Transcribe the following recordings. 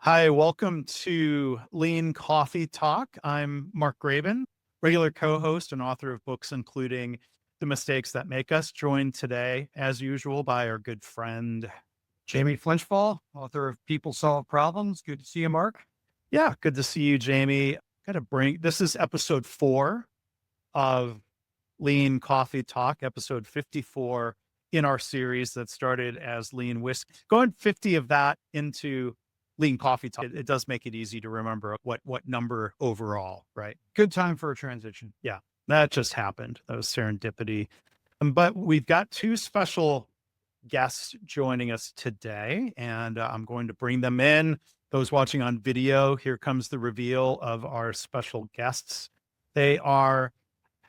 Hi, welcome to Lean Coffee Talk. I'm Mark Graban, regular co-host and author of books including The Mistakes That Make Us, joined today, as usual, by our good friend Jamie Flinchbaugh, author of People Solve Problems. Good to see you, Mark. Yeah, good to see you, Jamie. This is episode 4 of Lean Coffee Talk, episode 54 in our series that started as Lean Whiskey. Going 50 of that into Lean Coffee Talk, it does make it easy to remember what number overall, right? Good time for a transition. Yeah, that just happened. That was serendipity. But we've got 2 special guests joining us today, and I'm going to bring them in. Those watching on video, here comes the reveal of our special guests. They are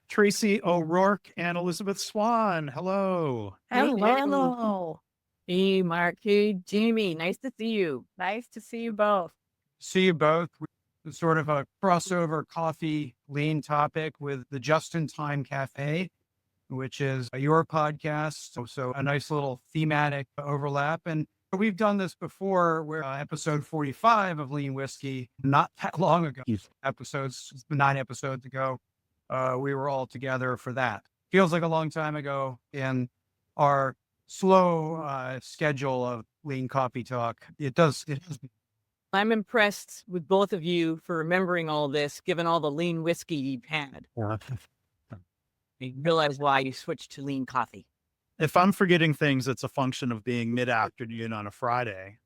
Tracy O'Rourke and Elisabeth Swan. Hello. Hello. Hey, Mark. Hey, Jamie. Nice to see you. Nice to see you both. See you both. It's sort of a crossover coffee lean topic with the Just in Time Cafe, which is your podcast. So a nice little thematic overlap. And we've done this before where episode 45 of Lean Whiskey, not that long ago, 9 episodes ago, we were all together for that. Feels like a long time ago in our slow schedule of Lean Coffee Talk. It has been. I'm impressed with both of you for remembering all this, given all the lean whiskey you've had. I realize why you switched to lean coffee. If I'm forgetting things, it's a function of being mid-afternoon on a Friday.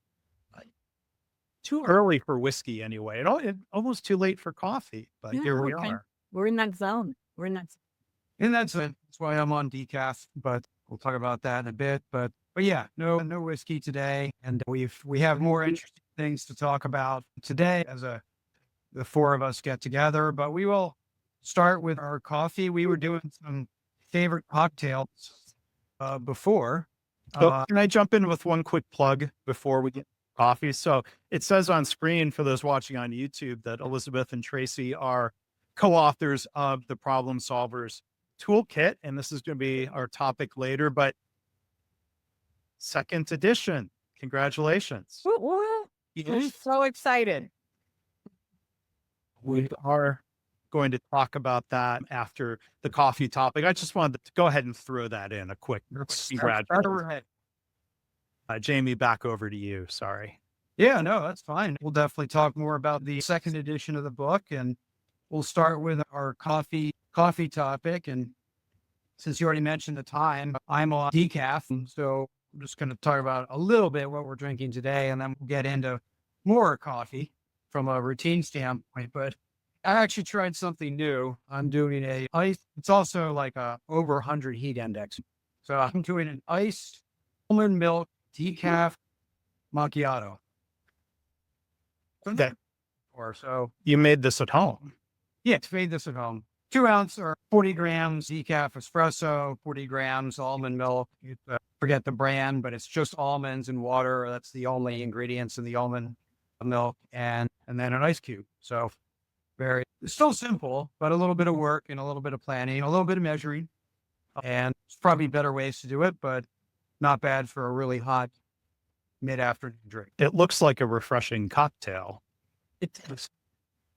Too early for whiskey anyway. Almost too late for coffee, but here we are. We're in that zone. And that's why I'm on decaf, but we'll talk about that in a bit. But yeah, no whiskey today. And we have more interesting things to talk about today as the 4 of us get together, but we will start with our coffee. We were doing some favorite cocktails before. Can I jump in with one quick plug before we get coffee? So it says on screen for those watching on YouTube that Elisabeth and Tracy are co-authors of the Problem Solvers Toolkit, and this is going to be our topic later, but 2nd edition. Congratulations. I'm so excited. We are going to talk about that after the coffee topic. I just wanted to go ahead and throw that in a quick congratulations. Jamie, back over to you. Sorry. Yeah, no, that's fine. We'll definitely talk more about the 2nd edition of the book, and we'll start with our coffee topic. And since you already mentioned the time, I'm on decaf, so I'm just going to talk about a little bit what we're drinking today, and then we'll get into more coffee from a routine standpoint. But I actually tried something new. I'm doing it's also like a over 100 heat index. So I'm doing an iced almond milk decaf macchiato. Okay. Or so. You made this at home. Yeah, made this at home. 2 ounce or 40 grams decaf espresso, 40 grams almond milk. Forget the brand, but it's just almonds and water. That's the only ingredients in the almond milk, and then an ice cube. So it's still simple, but a little bit of work and a little bit of planning, a little bit of measuring, and there's probably better ways to do it, but not bad for a really hot mid-afternoon drink. It looks like a refreshing cocktail.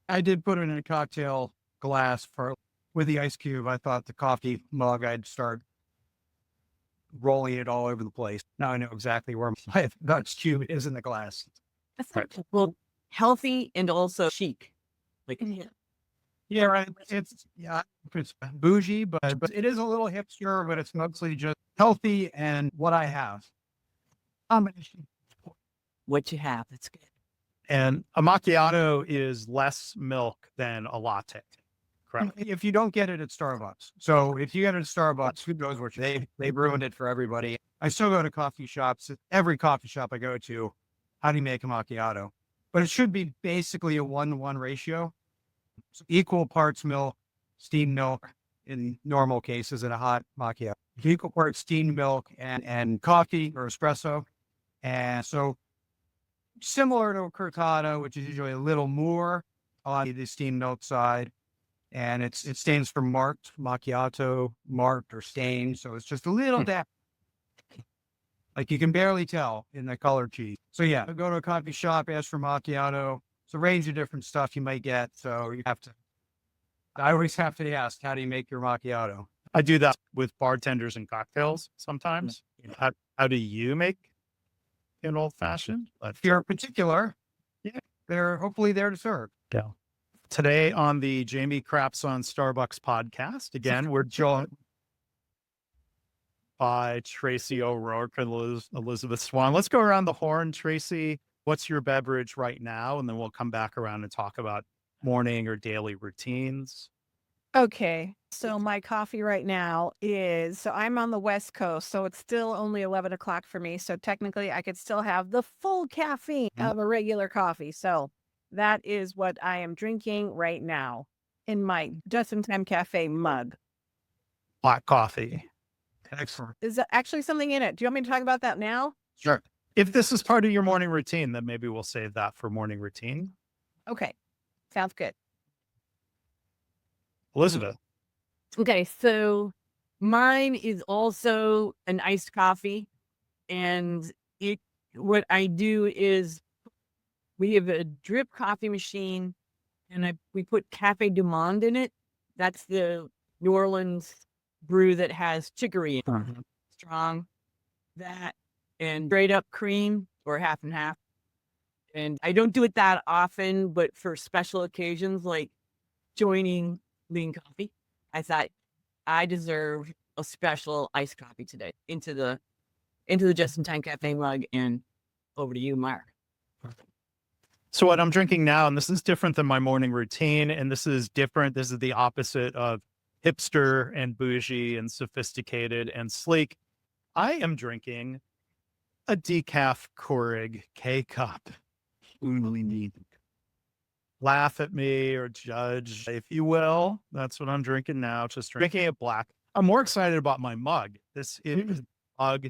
I did put it in a cocktail glass with the ice cube. I thought the coffee mug, I'd start rolling it all over the place. Now I know exactly where my ice cube is in the glass. That's right. Well, healthy and also chic. Yeah, right. It's bougie, but it is a little hipster, but it's mostly just healthy and what I have. What you have, that's good. And a macchiato is less milk than a latte, correct? If you don't get it at Starbucks. So if you get it at Starbucks, who knows what they ruined it for everybody. I still go to coffee shops. Every coffee shop I go to, how do you make a macchiato? But it should be basically a 1-to-1 ratio. So equal parts milk, steamed milk in normal cases in a hot macchiato. Equal parts steamed milk and coffee or espresso. And so similar to a cortado, which is usually a little more on the steamed milk side. And it stands for marked macchiato, marked or stained. So it's just a little that. Like you can barely tell in the color cheese. So yeah, go to a coffee shop, ask for macchiato. It's a range of different stuff you might get. So I always have to ask, how do you make your macchiato? I do that with bartenders and cocktails sometimes. How do you make an old fashioned? If you're particular, Yeah. they're hopefully there to serve. Yeah. Today on the Jamie Craps on Starbucks podcast, again, we're joined by Tracy O'Rourke and Elisabeth Swan. Let's go around the horn. Tracy, what's your beverage right now? And then we'll come back around and talk about morning or daily routines. Okay. So my coffee right now so I'm on the West Coast, so it's still only 11 o'clock for me. So technically I could still have the full caffeine of a regular coffee. So that is what I am drinking right now in my Just in Time Cafe mug. Black coffee. Excellent. Is there actually something in it? Do you want me to talk about that now? Sure. If this is part of your morning routine, then maybe we'll save that for morning routine. Okay. Sounds good. Elisabeth. Okay, so mine is also an iced coffee, and what I do is we have a drip coffee machine, and we put Cafe du Monde in it. That's the New Orleans brew that has chicory in it. Strong, that, and straight up cream or half and half. And I don't do it that often, but for special occasions like joining Lean Coffee, I thought I deserve a special iced coffee today into the Just in Time Cafe mug. And over to you, Mark. So what I'm drinking now, and this is different than my morning routine, and this is different. This is the opposite of hipster and bougie and sophisticated and sleek. I am drinking a decaf Keurig K-Cup. Laugh at me or judge, if you will. That's what I'm drinking now. Just drinking it black. I'm more excited about my mug. This is a mug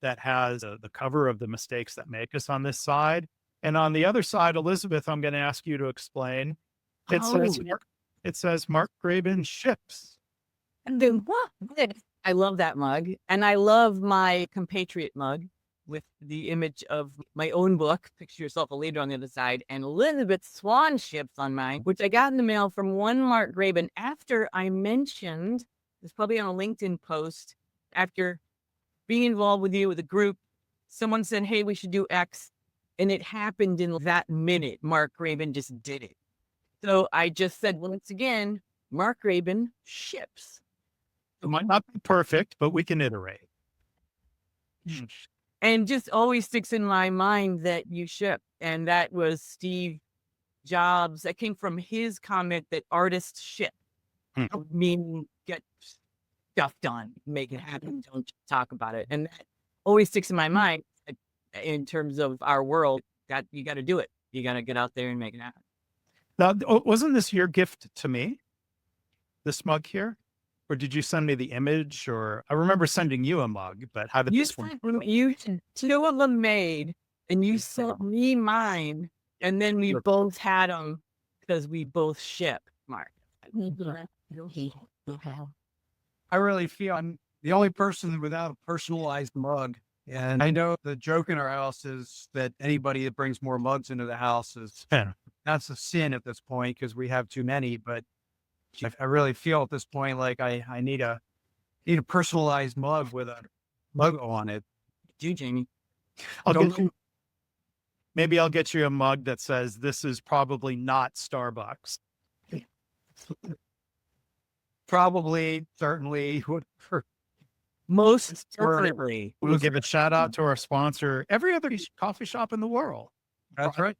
that has the cover of The Mistakes That Make Us on this side. And on the other side, Elisabeth, I'm going to ask you to explain. It says Mark Graban ships. And then what? I love that mug. And I love my compatriot mug with the image of my own book, Picture Yourself a Leader, on the other side, and Elisabeth Swan ships on mine, which I got in the mail from one Mark Graban after I mentioned, it's probably on a LinkedIn post, after being involved with you with a group, someone said, hey, we should do X. And it happened in that minute. Mark Graban just did it. So I just said, once again, Mark Graban ships. It might not be perfect, but we can iterate. And just always sticks in my mind that you ship. And that was Steve Jobs. That came from his comment that artists ship. Don't mean get stuff done, make it happen, don't talk about it. And that always sticks in my mind in terms of our world, that you got to do it. You got to get out there and make it happen. Now, wasn't this your gift to me? This mug here? Or did you send me the image? Or I remember sending you a mug, but how did this one? You two of them made, and you sent me mine, and then we both had them because we both ship, Mark. I really feel I'm the only person without a personalized mug. And I know the joke in our house is that anybody that brings more mugs into the house that's a sin at this point because we have too many. But I really feel at this point like I need a personalized mug with a logo on it. Do Jamie? Maybe I'll get you a mug that says this is probably not Starbucks. Probably, certainly. Most certainly. We'll give a shout out to our sponsor, every other coffee shop in the world. That's right.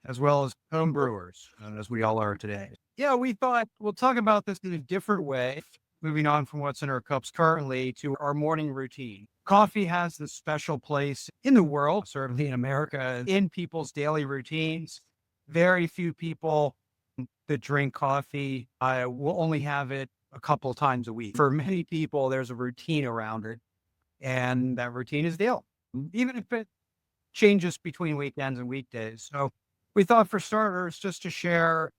As well as home brewers, as we all are today. Yeah, we thought we'll talk about this in a different way, moving on from what's in our cups currently to our morning routine. Coffee has this special place in the world, certainly in America, in people's daily routines. Very few people that drink coffee will only have it a couple of times a week. For many people, there's a routine around it, and that routine is daily, even if it changes between weekends and weekdays. So we thought for starters, just to share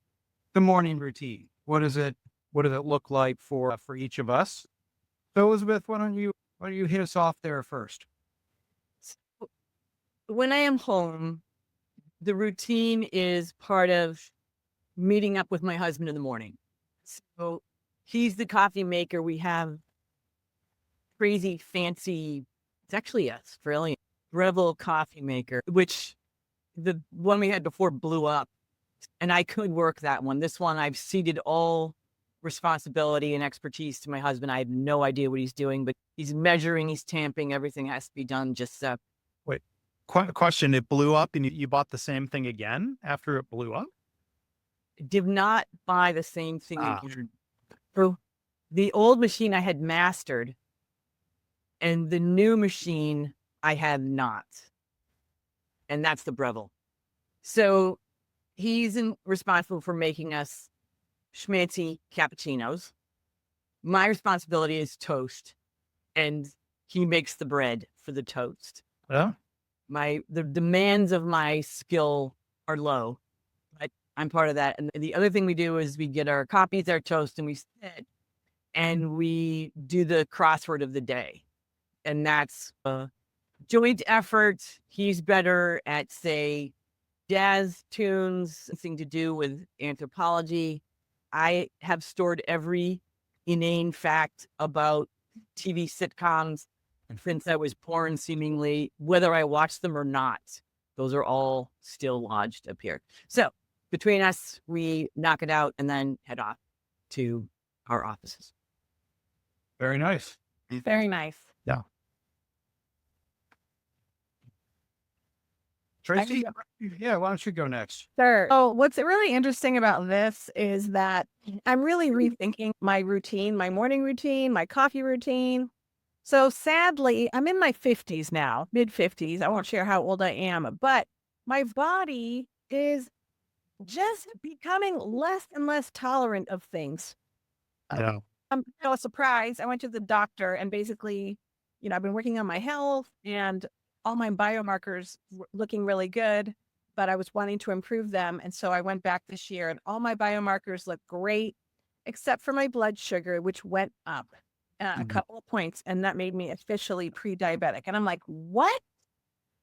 the morning routine. What does it look like for each of us? So Elisabeth, why don't you Why don't you hit us off there first? So when I am home, the routine is part of meeting up with my husband in the morning. So he's the coffee maker. We have crazy fancy, it's actually a Australian Breville coffee maker, which the one we had before blew up, and I could work that one. This one, I've ceded all responsibility and expertise to my husband. I have no idea what he's doing, but he's measuring, he's tamping, everything has to be done. Just Wait, question. It blew up and you bought the same thing again after it blew up? did not buy the same thing Ah. again. So the old machine I had mastered, and the new machine I had not. And that's the Breville. So he's responsible for making us schmancy cappuccinos. My responsibility is toast, and he makes the bread for the toast. Yeah. The demands of my skill are low, but I'm part of that. And the other thing we do is we get our copies, our toast, and we sit and we do the crossword of the day. And that's a joint effort. He's better at, say, jazz tunes, something to do with anthropology. I have stored every inane fact about TV sitcoms since I was born, seemingly, whether I watched them or not. Those are all still lodged up here. So between us, we knock it out and then head off to our offices. Very nice. Very nice. Tracy, yeah, why don't you go next? Sure. So what's really interesting about this is that I'm really rethinking my routine, my morning routine, my coffee routine. So sadly, I'm in my 50s now, mid 50s. I won't share how old I am, but my body is just becoming less and less tolerant of things. I know. A surprise. I went to the doctor and basically, I've been working on my health and all my biomarkers were looking really good, but I was wanting to improve them. And so I went back this year and all my biomarkers look great, except for my blood sugar, which went up a couple of points. And that made me officially pre-diabetic. And I'm like, what?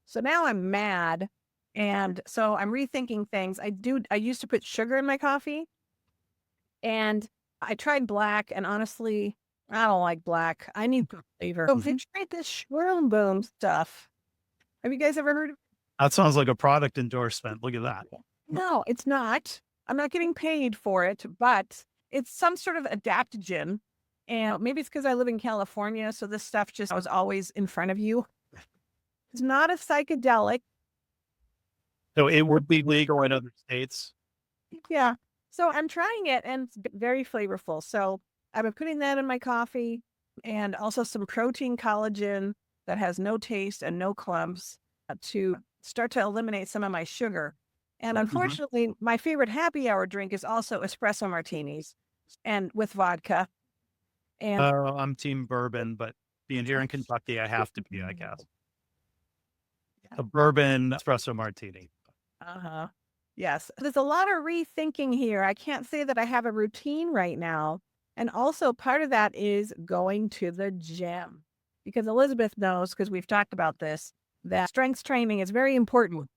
So now I'm mad. And so I'm rethinking things. I used to put sugar in my coffee and I tried black, and honestly, I don't like black. I need flavor. So I tried this Shroom Boom stuff. Have you guys ever heard of it? That sounds like a product endorsement. Look at that. No, it's not. I'm not getting paid for it, but it's some sort of adaptogen. And maybe it's because I live in California, so this stuff just was always in front of you. It's not a psychedelic. So it would be legal in other states. Yeah. So I'm trying it and it's very flavorful. So I've been putting that in my coffee and also some protein collagen that has no taste and no clumps to start to eliminate some of my sugar. And unfortunately, my favorite happy hour drink is also espresso martinis and with vodka. And I'm team bourbon, but being here in Kentucky, I have to be, I guess. A bourbon espresso martini. yes, there's a lot of rethinking here. I can't say that I have a routine right now. And also part of that is going to the gym because Elisabeth knows, because we've talked about this, that strength training is very important.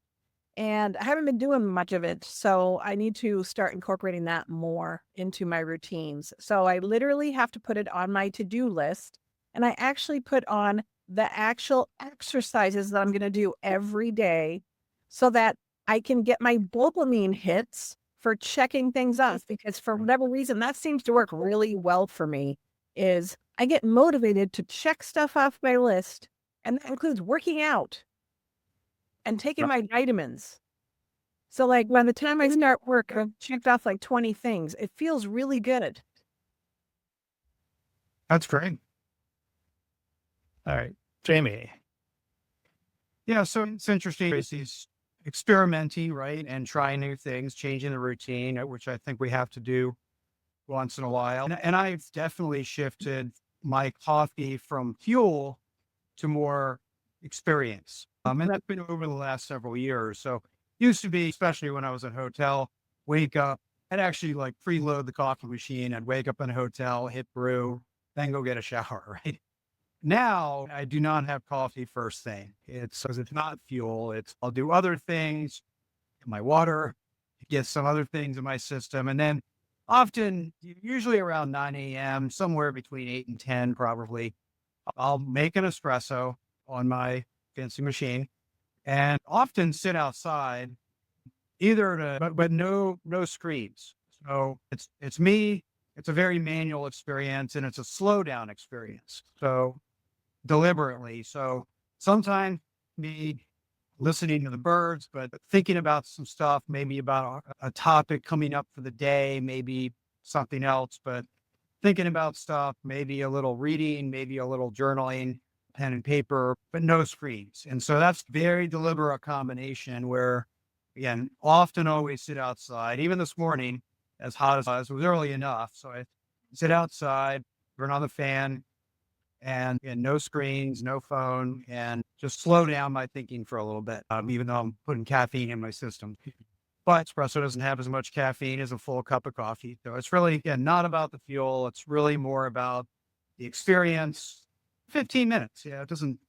And I haven't been doing much of it. So I need to start incorporating that more into my routines. So I literally have to put it on my to-do list. And I actually put on the actual exercises that I'm going to do every day so that I can get my dopamine hits for checking things off, because for whatever reason, that seems to work really well for me, is I get motivated to check stuff off my list. And that includes working out and taking my vitamins. So like by the time I start work, I've checked off like 20 things. It feels really good. That's great. All right. Jamie. Yeah, so it's interesting. Tracy's experimenting, right? And trying new things, changing the routine, which I think we have to do once in a while. And I've definitely shifted my coffee from fuel to more experience. And that's been over the last several years. So used to be, especially when I was at a hotel, wake up and actually like preload the coffee machine. I'd wake up in a hotel, hit brew, then go get a shower, right? Now I do not have coffee first thing. It's because it's not fuel. I'll do other things, my water, get some other things in my system. And then often, usually around 9 a.m., somewhere between 8 and 10, probably, I'll make an espresso on my fancy machine and often sit outside but no screens. So it's me. It's a very manual experience and it's a slow down experience. So deliberately. So sometimes me listening to the birds, but thinking about some stuff, maybe about a topic coming up for the day, maybe something else, but thinking about stuff, maybe a little reading, maybe a little journaling, pen and paper, but no screens. And so that's very deliberate combination where, again, often always sit outside. Even this morning, as hot as it was early enough. So I sit outside, turn on the fan, and no screens, no phone, and just slow down my thinking for a little bit, even though I'm putting caffeine in my system. But espresso doesn't have as much caffeine as a full cup of coffee. So it's really, again, not about the fuel. It's really more about the experience. 15 minutes. Yeah, it doesn't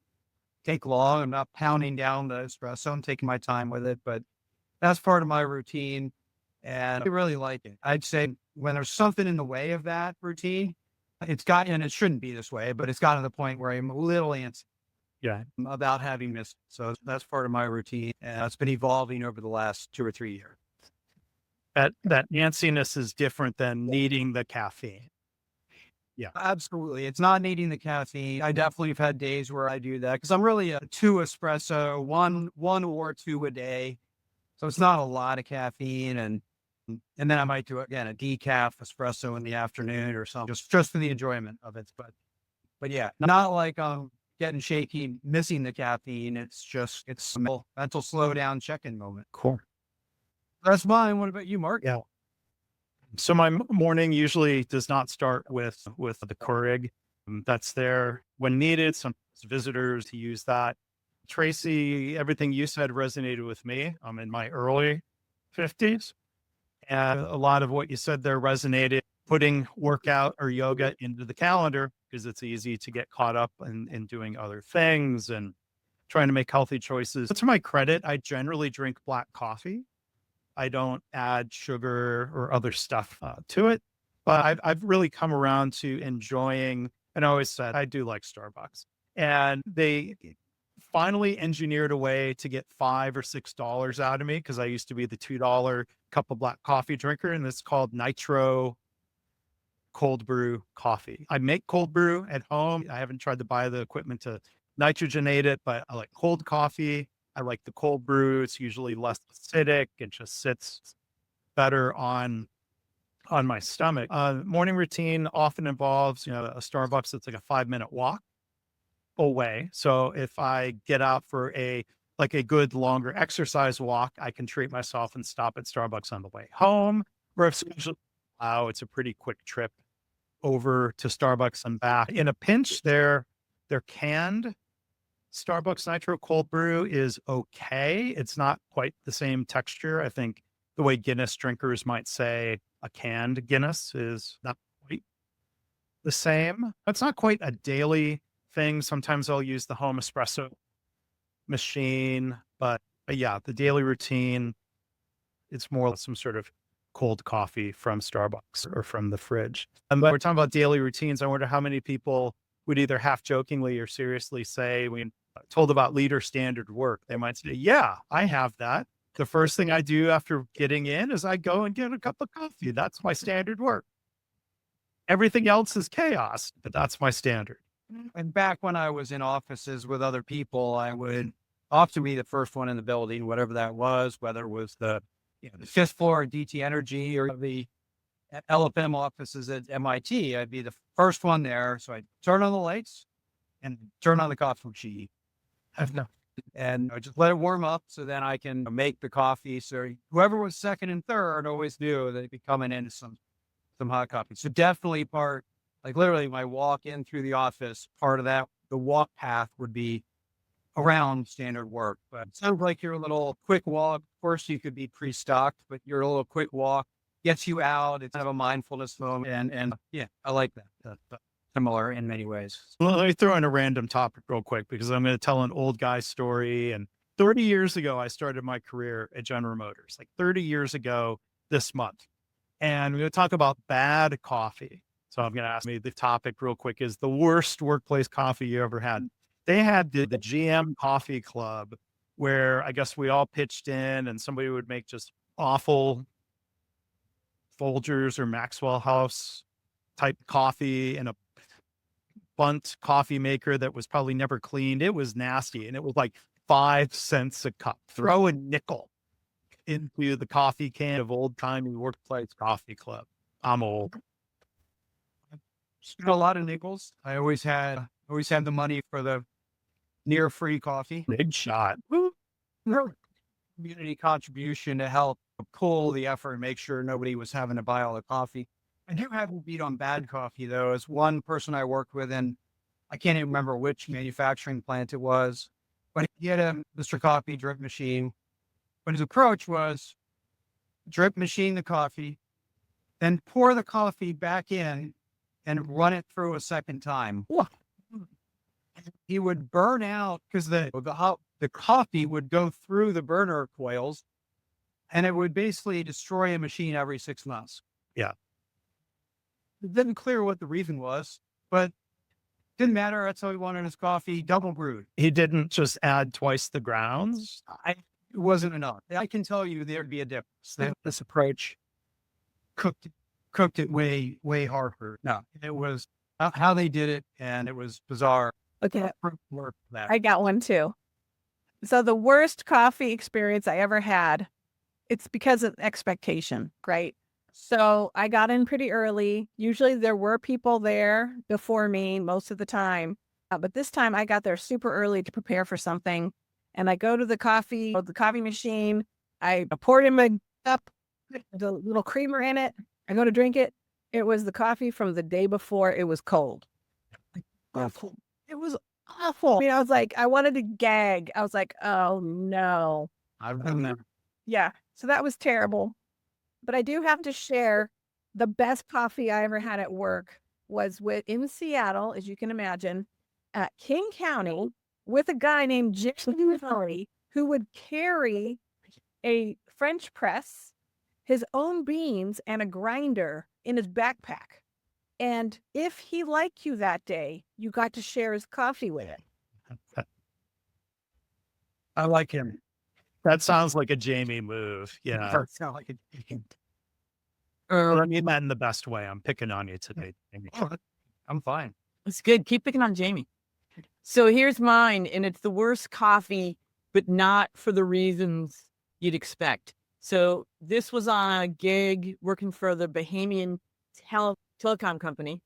take long. I'm not pounding down the espresso. I'm taking my time with it, but that's part of my routine. And I really like it. I'd say when there's something in the way of that routine, and it shouldn't be this way, but it's gotten to the point where I'm a little antsy about having missed it. So that's part of my routine. And it's been evolving over the last 2 or 3 years. That antsiness is different than needing the caffeine. Yeah, absolutely. It's not needing the caffeine. I definitely have had days where I do that because I'm really a 2 espresso, one or 2 a day. So it's not a lot of caffeine. And then I might do, again, a decaf espresso in the afternoon or something, just for the enjoyment of it. But yeah, not like I'm getting shaky, missing the caffeine. It's a mental slowdown check-in moment. Cool. That's mine. What about you, Mark? Yeah. So my morning usually does not start with the Keurig. That's there when needed. Some visitors to use that. Tracy, everything you said resonated with me. I'm in my early 50s. And a lot of what you said there resonated, putting workout or yoga into the calendar because it's easy to get caught up in doing other things and trying to make healthy choices. But to my credit, I generally drink black coffee. I don't add sugar or other stuff to it. But I've really come around to enjoying, and I always said I do like Starbucks. And they finally engineered a way to get $5 or $6 out of me because I used to be the $2 cup of black coffee drinker, and it's called Nitro cold brew coffee. I make cold brew at home. I haven't tried to buy the equipment to nitrogenate it, but I like cold coffee. I like the cold brew. It's usually less acidic. It just sits better on my stomach. Morning routine often involves, a Starbucks that's like a 5-minute walk away. So if I get out for a good longer exercise walk, I can treat myself and stop at Starbucks on the way home. Or if it's a pretty quick trip over to Starbucks and back. In a pinch, their canned Starbucks Nitro Cold Brew is okay. It's not quite the same texture. I think the way Guinness drinkers might say a canned Guinness is not quite the same. It's not quite a daily thing. Sometimes I'll use the home espresso machine, but yeah, the daily routine, it's more some sort of cold coffee from Starbucks or from the fridge. And we're talking about daily routines. I wonder how many people would either half jokingly or seriously say, when told about leader standard work, they might say, yeah, I have that. The first thing I do after getting in is I go and get a cup of coffee. That's my standard work. Everything else is chaos, but that's my standard. And back when I was in offices with other people, I would often be the first one in the building, whatever that was, whether it was the 5th floor at DT Energy or the LFM offices at MIT. I'd be the first one there. So I'd turn on the lights and turn on the coffee machine. And I just let it warm up so then I can make the coffee. So whoever was second and third always knew they'd be coming in some hot coffee. So definitely literally my walk in through the office, part of that, the walk path would be around standard work. But it sounds like your little quick walk. Of course, you could be pre-stocked, but your little quick walk gets you out. It's kind of a mindfulness moment. And yeah, I like that. similar in many ways. Well, let me throw in a random topic real quick because I'm going to tell an old guy story. And 30 years ago, I started my career at General Motors, like 30 years ago this month. And we're going to talk about bad coffee. So I'm going to ask me the topic real quick is the worst workplace coffee you ever had. They had the GM Coffee Club where I guess we all pitched in and somebody would make just awful Folgers or Maxwell House type coffee in a bunt coffee maker that was probably never cleaned. It was nasty. And it was like 5 cents a cup. Throw a nickel into the coffee can of old timey workplace coffee club. I'm old. Spent a lot of nickels. I always had the money for the near free coffee. Big shot. Community contribution to help pull the effort and make sure nobody was having to buy all the coffee. I do have a beat on bad coffee though. As one person I worked with, and I can't even remember which manufacturing plant it was, but he had a Mr. Coffee drip machine. But his approach was drip machine the coffee, then pour the coffee back in and run it through a second time. He would burn out because the coffee would go through the burner coils and it would basically destroy a machine every 6 months. Yeah. It didn't clear what the reason was, but didn't matter. That's how he wanted his coffee, double brewed. He didn't just add twice the grounds. It wasn't enough. I can tell you there'd be a difference. This approach cooked it way harder. No, it was how they did it, and it was bizarre. Okay. That. I got one too. So the worst coffee experience I ever had, it's because of expectation, right? So I got in pretty early. Usually there were people there before me most of the time. But this time I got there super early to prepare for something. And I go to the coffee machine. I poured in my cup, the little creamer in it. I go to drink it. It was the coffee from the day before. It was cold. Awful. It was awful. I mean, I was like, I wanted to gag. I was like, oh no. I've done that. Yeah. So that was terrible. But I do have to share the best coffee I ever had at work was in Seattle, as you can imagine, at King County with a guy named Jamie who would carry a French press, his own beans, and a grinder in his backpack. And if he liked you that day, you got to share his coffee with it. I like him. That sounds like a Jamie move. Yeah. Sound like a I mean that in the best way. I'm picking on you today, Jamie. I'm fine. It's good. Keep picking on Jamie. So here's mine, and it's the worst coffee, but not for the reasons you'd expect. So this was on a gig working for the Bahamian telecom company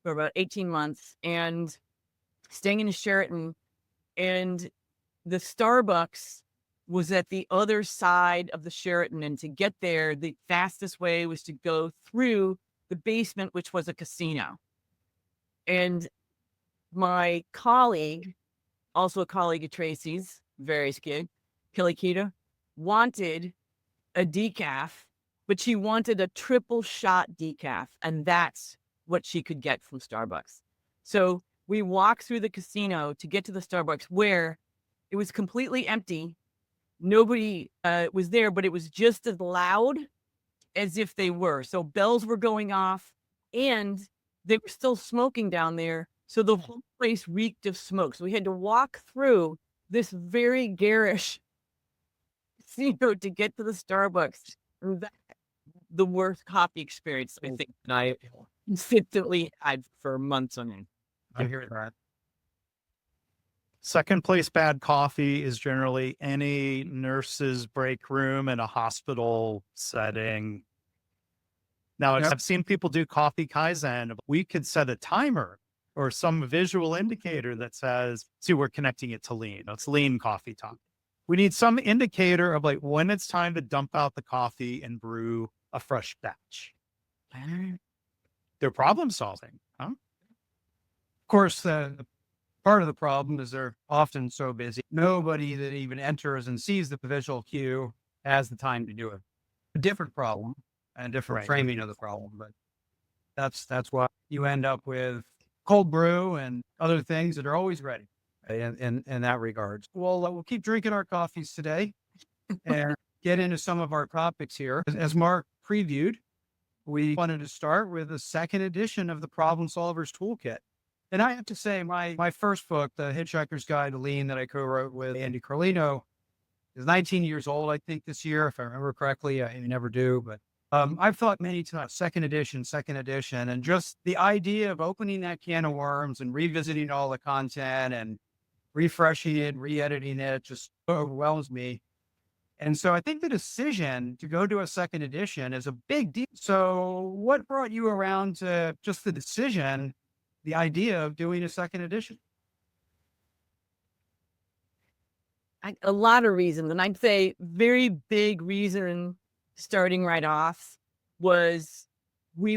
for about 18 months and staying in Sheraton. And the Starbucks was at the other side of the Sheraton. And to get there, the fastest way was to go through the basement, which was a casino. And my colleague, also a colleague of Tracy's, various gig, Kilikita, wanted a decaf, but she wanted a triple shot decaf. And that's what she could get from Starbucks. So we walked through the casino to get to the Starbucks where it was completely empty. Nobody was there, but it was just as loud as if they were. So bells were going off and they were still smoking down there. So the whole place reeked of smoke. So we had to walk through this very garish casino to get to the Starbucks. That's the worst coffee experience I think I consistently had for months on end. I hear that. Second place bad coffee is generally any nurse's break room in a hospital setting. Now, Yep. I've seen people do coffee Kaizen. We could set a timer or some visual indicator that says, see, we're connecting it to lean. It's lean coffee time. We need some indicator of like when it's time to dump out the coffee and brew a fresh batch. They're problem solving, huh? Of course, the part of the problem is they're often so busy. Nobody that even enters and sees the visual cue has the time to do it. A different problem and different Right. framing of the problem, but that's why you end up with cold brew and other things that are always ready in that regard. We'll keep drinking our coffees today and get into some of our topics here. As Mark previewed, we wanted to start with the second edition of the Problem Solver's Toolkit. And I have to say, my first book, The Hitchhiker's Guide to Lean, that I co-wrote with Andy Carlino, is 19 years old, I think, this year, if I remember correctly. I never do, but I've thought many times, second edition, and just the idea of opening that can of worms and revisiting all the content and refreshing it, re-editing it just overwhelms me. And so I think the decision to go to a second edition is a big deal. So what brought you around to just the decision, the idea of doing a second edition? A lot of reasons. And I'd say very big reason starting right off was we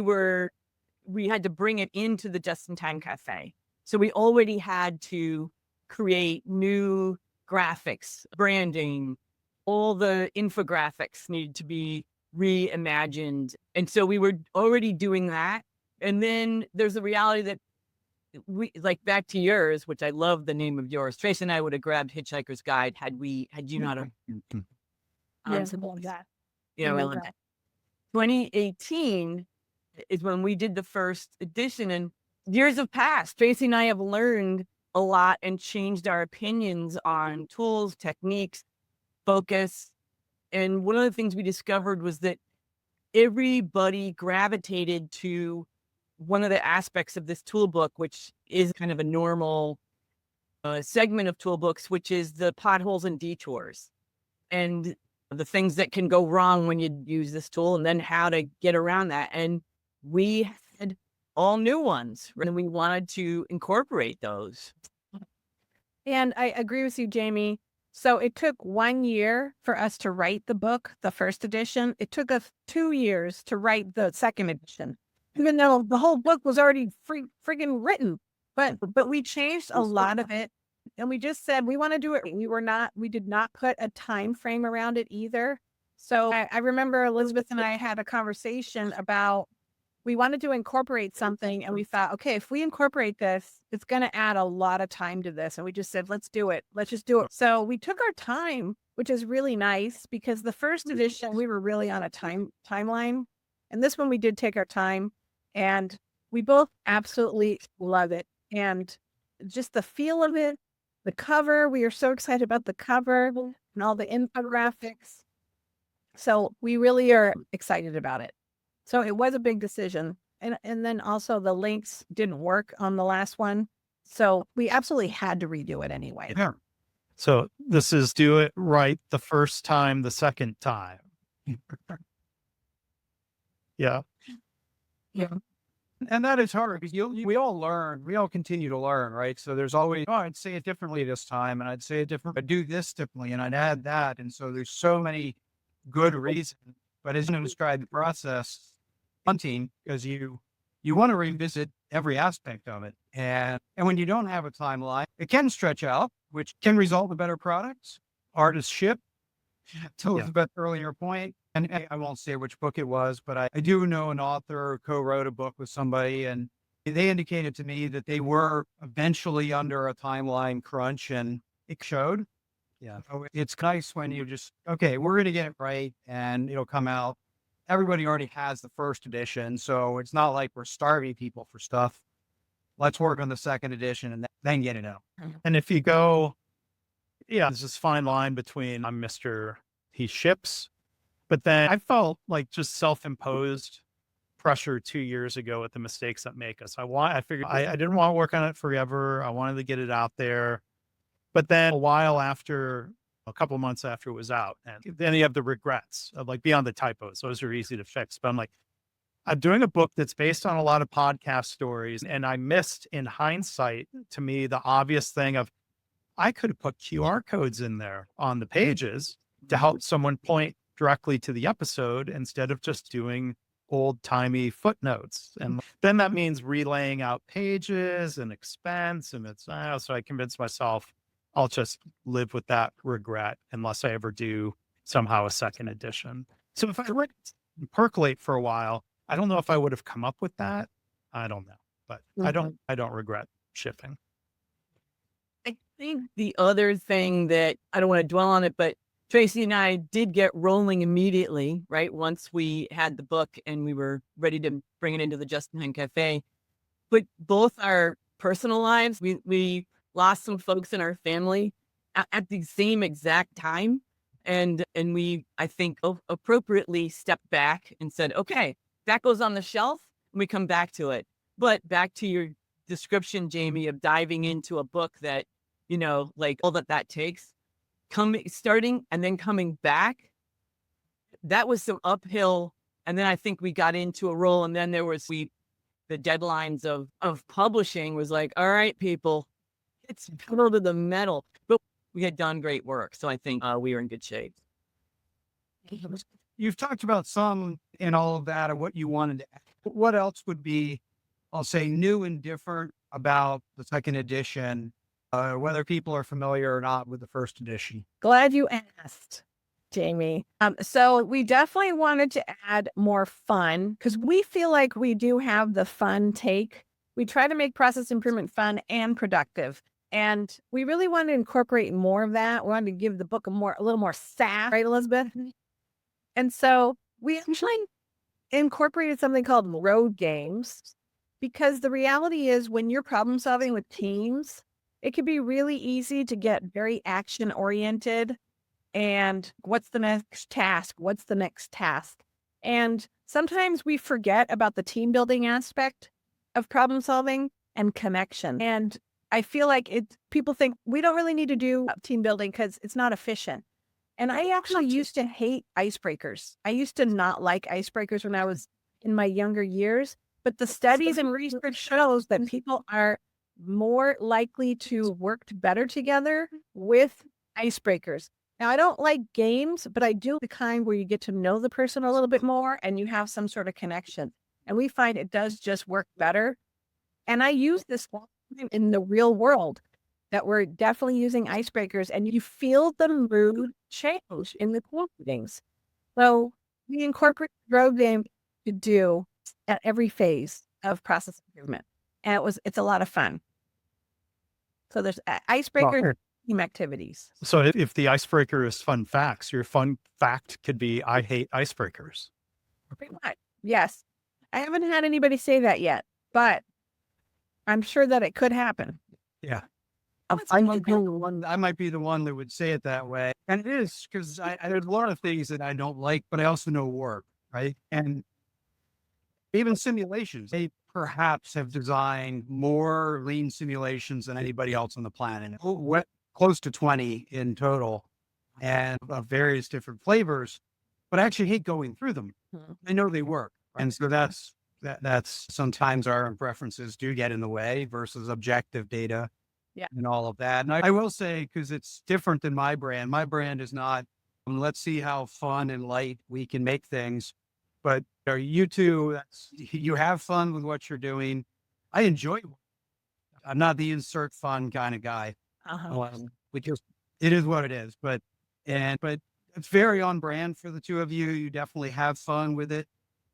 had to bring it into the just-in-time cafe. So we already had to create new graphics, branding, all the infographics needed to be reimagined. And so we were already doing that. And then there's the reality that we, like, back to yours, which I love the name of yours. Tracy and I would have grabbed Hitchhiker's Guide had you not have. Yes, about that. You know, Remember Ellen, that. 2018 is when we did the first edition, and years have passed. Tracy and I have learned a lot and changed our opinions on tools, techniques, focus. And one of the things we discovered was that everybody gravitated to one of the aspects of this tool book, which is kind of a normal segment of tool books, which is the potholes and detours and the things that can go wrong when you use this tool, and then how to get around that. And we had all new ones, and we wanted to incorporate those. And I agree with you, Jamie. So it took 1 year for us to write the book, the first edition. It took us 2 years to write the second edition, even though the whole book was already friggin' written. But we changed a lot of it, and we just said we want to do it. We did not put a time frame around it either. So I remember Elisabeth and I had a conversation about we wanted to incorporate something, and we thought, okay, if we incorporate this, it's going to add a lot of time to this. And we just said, let's do it. Let's just do it. So we took our time, which is really nice, because the first edition, we were really on a timeline. And this one, we did take our time, and we both absolutely love it. And just the feel of it, the cover, we are so excited about the cover and all the infographics. So we really are excited about it. So it was a big decision. And then also the links didn't work on the last one. So we absolutely had to redo it anyway. Yeah. So this is do it right the first time, the second time. Yeah. Yeah. And that is hard because we all learn, we all continue to learn, right? So there's always, oh, I'd say it differently this time, and I'd say it different, I'd do this differently, and I'd add that. And so there's so many good reasons. But as you describe the process, hunting, because you want to revisit every aspect of it. And when you don't have a timeline, it can stretch out, which can result in better products. Artists ship, to Elizabeth's earlier point. And I won't say which book it was, but I do know an author who co-wrote a book with somebody, and they indicated to me that they were eventually under a timeline crunch, and it showed. Yeah. So it's nice when you just, okay, we're going to get it right, and it'll come out. Everybody already has the first edition, so it's not like we're starving people for stuff. Let's work on the second edition and then get it out. And if you go, there's this fine line between I'm Mr. He ships, but then I felt like just self-imposed pressure 2 years ago with the mistakes that make us. I figured I didn't want to work on it forever. I wanted to get it out there. But then a couple of months after it was out, and then you have the regrets of like beyond the typos. Those are easy to fix. But I'm like, I'm doing a book that's based on a lot of podcast stories. And I missed, in hindsight, to me, the obvious thing of I could have put QR codes in there on the pages to help someone point directly to the episode instead of just doing old-timey footnotes. And then that means relaying out pages and expense. And it's so I convinced myself I'll just live with that regret unless I ever do somehow a second edition. So if I let it percolate for a while, I don't know if I would have come up with that. I don't know. but Mhm. I don't regret shifting. I think the other thing that I don't want to dwell on it, but Tracy and I did get rolling immediately, right? Once we had the book and we were ready to bring it into the Just in Time Cafe. But both our personal lives, we lost some folks in our family at the same exact time. And we, I think, appropriately stepped back and said, okay, that goes on the shelf and we come back to it. But back to your description, Jamie, of diving into a book that, like all that takes, starting and then coming back, that was some uphill. And then I think we got into a role, and then there was the deadlines of publishing was like, all right, people, it's pedal to the metal. But we had done great work. So I think we were in good shape. You've talked about some and all of that and what you wanted to add. What else would be, I'll say, new and different about the second edition, whether people are familiar or not with the first edition? Glad you asked, Jamie. So we definitely wanted to add more fun because we feel like we do have the fun take. We try to make process improvement fun and productive. And we really wanted to incorporate more of that. We wanted to give the book a little more sass, right, Elizabeth? And so we actually incorporated something called road games because the reality is when you're problem solving with teams, it can be really easy to get very action oriented. And what's the next task? What's the next task? And sometimes we forget about the team building aspect of problem solving and connection. And I feel like people think we don't really need to do team building because it's not efficient. And I actually used to hate icebreakers. I used to not like icebreakers when I was in my younger years. But the studies and research shows that people are more likely to work better together with icebreakers. Now, I don't like games, but I do the kind where you get to know the person a little bit more and you have some sort of connection. And we find it does just work better. And I use this in the real world that we're definitely using icebreakers and you feel the mood change in the meetings. So we incorporate road game to do at every phase of process improvement. And it's a lot of fun. So there's icebreaker team activities. So if the icebreaker is fun facts, your fun fact could be, I hate icebreakers. Pretty much. Yes. I haven't had anybody say that yet, but I'm sure that it could happen. Yeah. I might be the one that would say it that way. And it is because there's a lot of things that I don't like, but I also know work, right? And even simulations, they perhaps have designed more lean simulations than anybody else on the planet. Close to 20 in total and of various different flavors, but I actually hate going through them. I know they work. And so that's sometimes our preferences do get in the way versus objective data. Yeah. And all of that. And I will say, because it's different than my brand is not, let's see how fun and light we can make things. But you two, you have fun with what you're doing. I enjoy it. I'm not the insert fun kind of guy. Because it is what it is. But it's very on brand for the two of you. You definitely have fun with it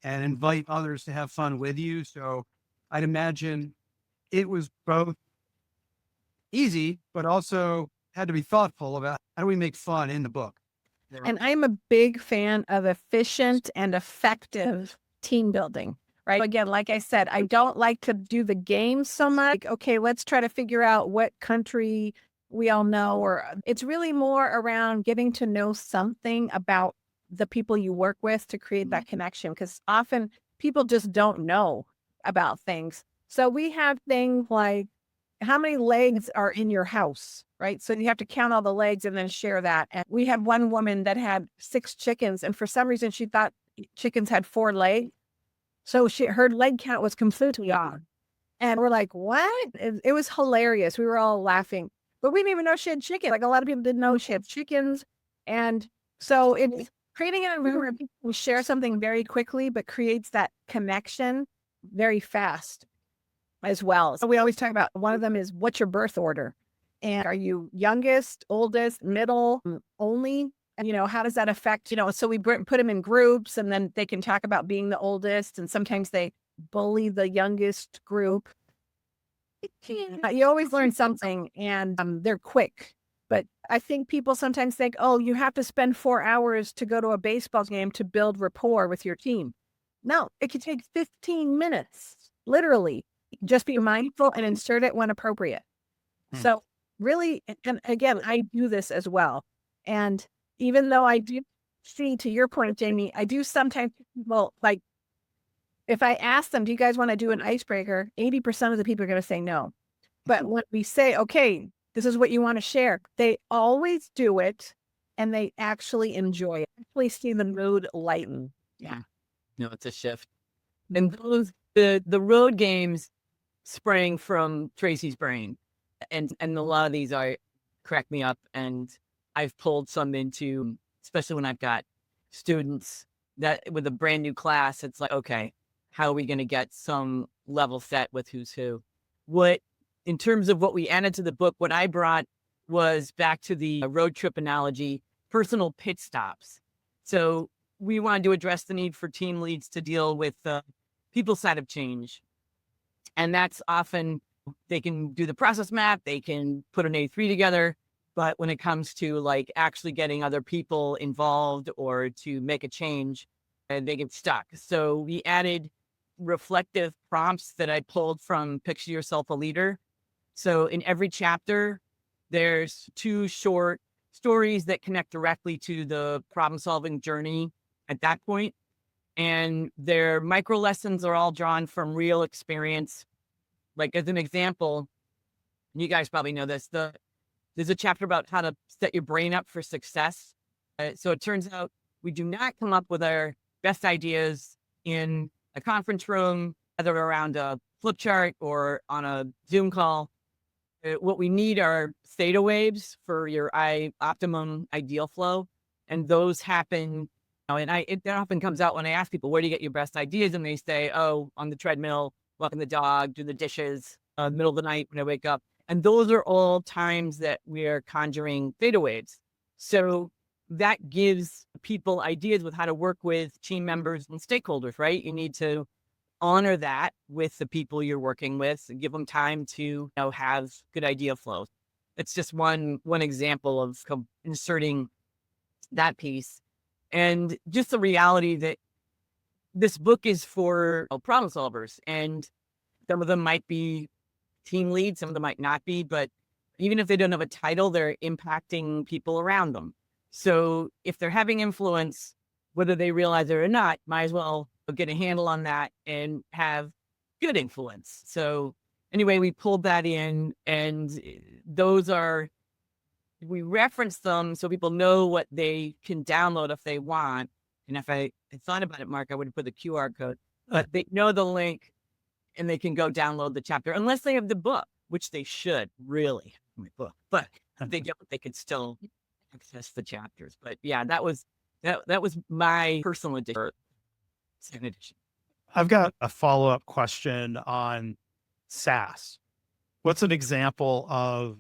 and invite others to have fun with you. So I'd imagine it was both easy, but also had to be thoughtful about how do we make fun in the book. And I'm a big fan of efficient and effective team building, right? Again, like I said, I don't like to do the games so much. Like, okay, let's try to figure out what country we all know, or it's really more around getting to know something about the people you work with to create that connection. Because often people just don't know about things. So we have things like, how many legs are in your house, right? So you have to count all the legs and then share that. And we had one woman that had 6 chickens, and for some reason she thought chickens had 4 legs. So her leg count was completely off. And we're like, what? It was hilarious. We were all laughing, but we didn't even know she had chickens. Like a lot of people didn't know she had chickens. And so it's creating an environment where people share something very quickly, but creates that connection very fast as well. So we always talk about, one of them is, what's your birth order? And are you youngest, oldest, middle, only? And, how does that affect, so we put them in groups and then they can talk about being the oldest. And sometimes they bully the youngest group. You always learn something, and they're quick. But I think people sometimes think, oh, you have to spend 4 hours to go to a baseball game to build rapport with your team. No, it can take 15 minutes, literally. Just be mindful and insert it when appropriate. So really, and again, I do this as well. And even though I do see, to your point, Jamie, I do sometimes, well, like, if I ask them, do you guys want to do an icebreaker? 80% of the people are going to say no. But when we say, okay, this is what you want to share, they always do it and they actually enjoy it. Actually see the mood lighten. Yeah. No, it's a shift. And those, the road games sprang from Tracy's brain. And a lot of these are crack me up. And I've pulled some into, especially when I've got students that with a brand new class, it's like, okay, how are we going to get some level set with who's who? What, in terms of what we added to the book, what I brought was back to the road trip analogy, personal pit stops. So we wanted to address the need for team leads to deal with the people side of change. And that's often, they can do the process map, they can put an A3 together, but when it comes to like actually getting other people involved or to make a change, they get stuck. So we added reflective prompts that I pulled from Picture Yourself a Leader. So in every chapter, there's 2 short stories that connect directly to the problem-solving journey at that point. And their micro lessons are all drawn from real experience. Like as an example, you guys probably know this, there's a chapter about how to set your brain up for success. So it turns out we do not come up with our best ideas in a conference room, either around a flip chart or on a Zoom call. What we need are theta waves for your optimum ideal flow. And those happen, and it often comes out when I ask people, where do you get your best ideas? And they say, oh, on the treadmill, walking the dog, do the dishes, middle of the night when I wake up. And those are all times that we are conjuring theta waves. So that gives people ideas with how to work with team members and stakeholders, right? You need to honor that with the people you're working with and give them time to have good idea flow. It's just one example of inserting that piece. And just the reality that this book is for problem solvers, and some of them might be team leads, some of them might not be, but even if they don't have a title, they're impacting people around them. So if they're having influence, whether they realize it or not, might as well get a handle on that and have good influence. So anyway, we pulled that in, and those are, we reference them so people know what they can download if they want. And if I thought about it, Mark, I would have put the QR code, but they know the link and they can go download the chapter, unless they have the book, which they should really have my book, but if they don't, they could still access the chapters. But yeah, that was my personal edition. Second edition. I've got a follow-up question on sass. What's an example of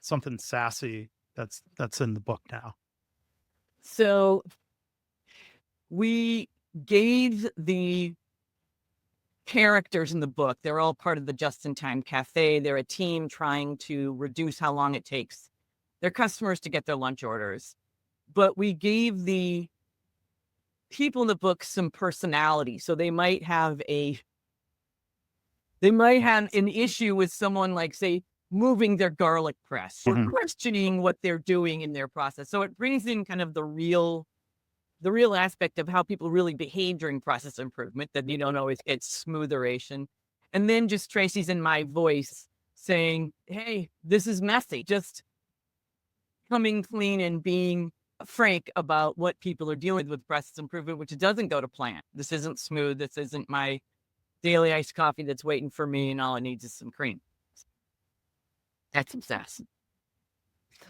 something sassy that's in the book now? So we gave the characters in the book, they're all part of the Just-in-Time Cafe. They're a team trying to reduce how long it takes their customers to get their lunch orders. But we gave the people in the book some personality. So they might have an issue with someone, like, say, moving their garlic press or questioning what they're doing in their process. So it brings in kind of the real aspect of how people really behave during process improvement, that you don't always get smoother-ation. And then just Tracy's and my voice saying, hey, this is messy. Just coming clean and being frank about what people are dealing with process improvement, which doesn't go to plan. This isn't smooth. This isn't my daily iced coffee that's waiting for me and all it needs is some cream. That's some sass.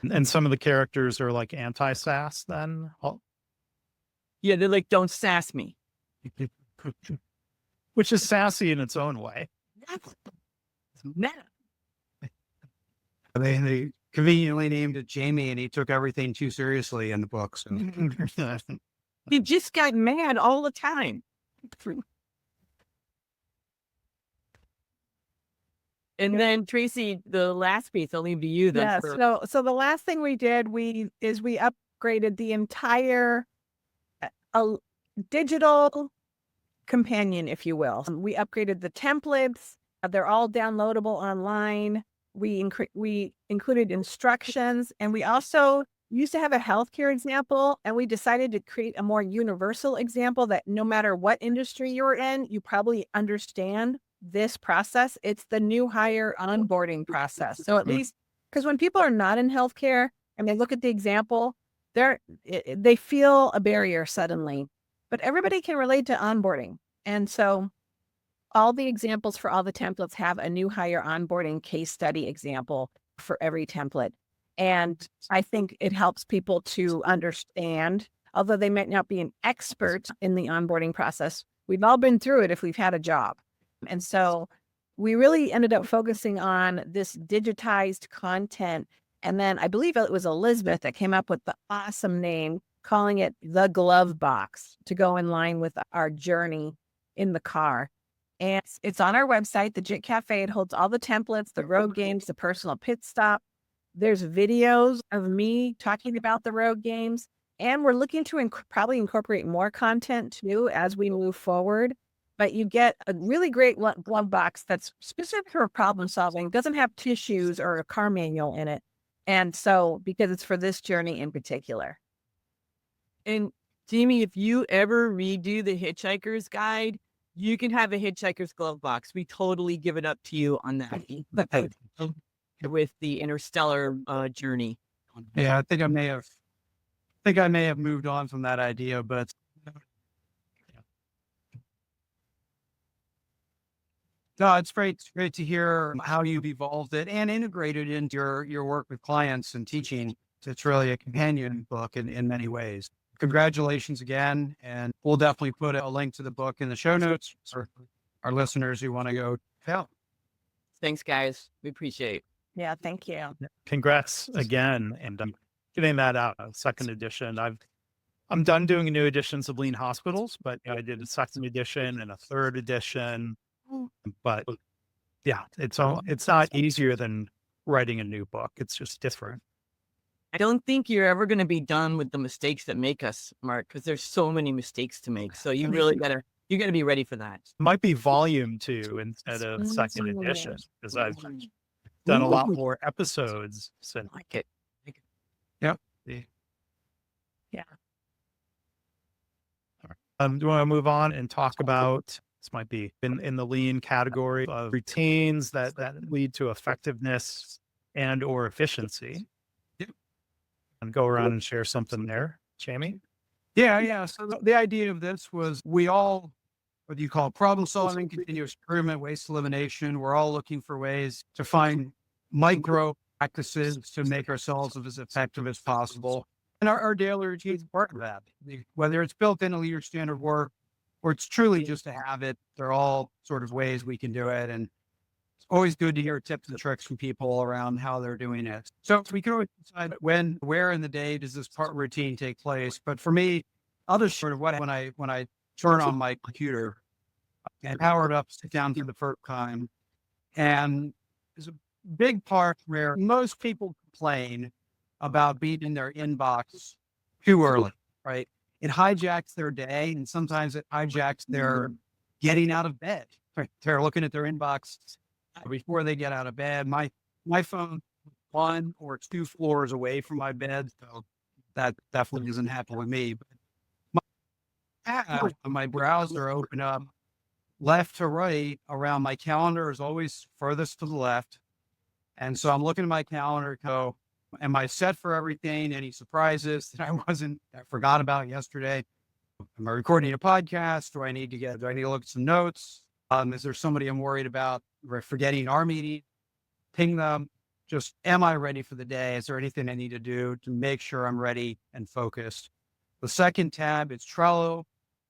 And some of the characters are like anti-sass then? Yeah, they're like, don't sass me. Which is sassy in its own way. It's meta. They conveniently named it Jamie, and he took everything too seriously in the book. So. He just got mad all the time. And then Tracy, the last piece, I'll leave to you then. Yes. So the last thing we did, we upgraded the entire digital companion, if you will. We upgraded the templates. They're all downloadable online. We included instructions, and we also used to have a healthcare example, and we decided to create a more universal example that no matter what industry you're in, you probably understand this process. It's the new hire onboarding process. So at least, because when people are not in healthcare and they look at the example, they feel a barrier suddenly. But everybody can relate to onboarding. And so all the examples for all the templates have a new hire onboarding case study example for every template. And I think it helps people to understand, although they might not be an expert in the onboarding process, we've all been through it if we've had a job. And so we really ended up focusing on this digitized content. And then I believe it was Elisabeth that came up with the awesome name, calling it the glove box, to go in line with our journey in the car. And it's on our website, the JIT Cafe. It holds all the templates, the road games, the personal pit stop. There's videos of me talking about the road games. And we're looking to probably incorporate more content too as we move forward. But you get a really great glove box that's specific for problem solving, doesn't have tissues or a car manual in it. And so, because it's for this journey in particular. And Jamie, if you ever redo the Hitchhiker's Guide, you can have a Hitchhiker's Glove Box. We totally give it up to you on that with the interstellar journey. Yeah, I think I may have moved on from that idea, but no, it's great. It's great to hear how you've evolved it and integrated into your work with clients and teaching. It's really a companion book in many ways. Congratulations again. And we'll definitely put a link to the book in the show notes for our listeners who want to go out. Thanks, guys. We appreciate it. Yeah, thank you. Congrats again. And I'm getting that out, a second edition. I'm done doing new editions of Lean Hospitals, but I did a second edition and a third edition. But yeah, it's not easier than writing a new book. It's just different. I don't think you're ever going to be done with the mistakes that make us, Mark, because there's so many mistakes to make. So you really gotta be ready for that. Might be volume 2 instead of second edition, because I've done a lot more episodes since. I like it. Yep. Yeah. Do you want to move on and talk about, this might be in the lean category of routines that lead to effectiveness and or efficiency? Yep. And go around and share something there, Jamie? Yeah. So the idea of this was we all, what you call problem solving, continuous improvement, waste elimination. We're all looking for ways to find micro practices to make ourselves as effective as possible. And our daily routine is part of that. Whether it's built into your standard work or it's truly just a habit, they're all sort of ways we can do it. And it's always good to hear tips and tricks from people around how they're doing it. So we can always decide where in the day does this part routine take place. But for me, I'll just sort of when I turn on my computer and power it up, sit down for the first time. And there's a big part where most people complain about being in their inbox too early, right? It hijacks their day, and sometimes it hijacks their getting out of bed. Right? They're looking at their inbox before they get out of bed. My phone, 1 or 2 floors away from my bed, so that definitely doesn't happen with me. But my tab on my browser open up left to right around my calendar is always furthest to the left. And so I'm looking at my calendar, go, am I set for everything? Any surprises that I forgot about yesterday? Am I recording a podcast? Do I need to look at some notes? Is there somebody I'm worried about forgetting our meeting? Ping them. Just, am I ready for the day? Is there anything I need to do to make sure I'm ready and focused? The second tab is Trello,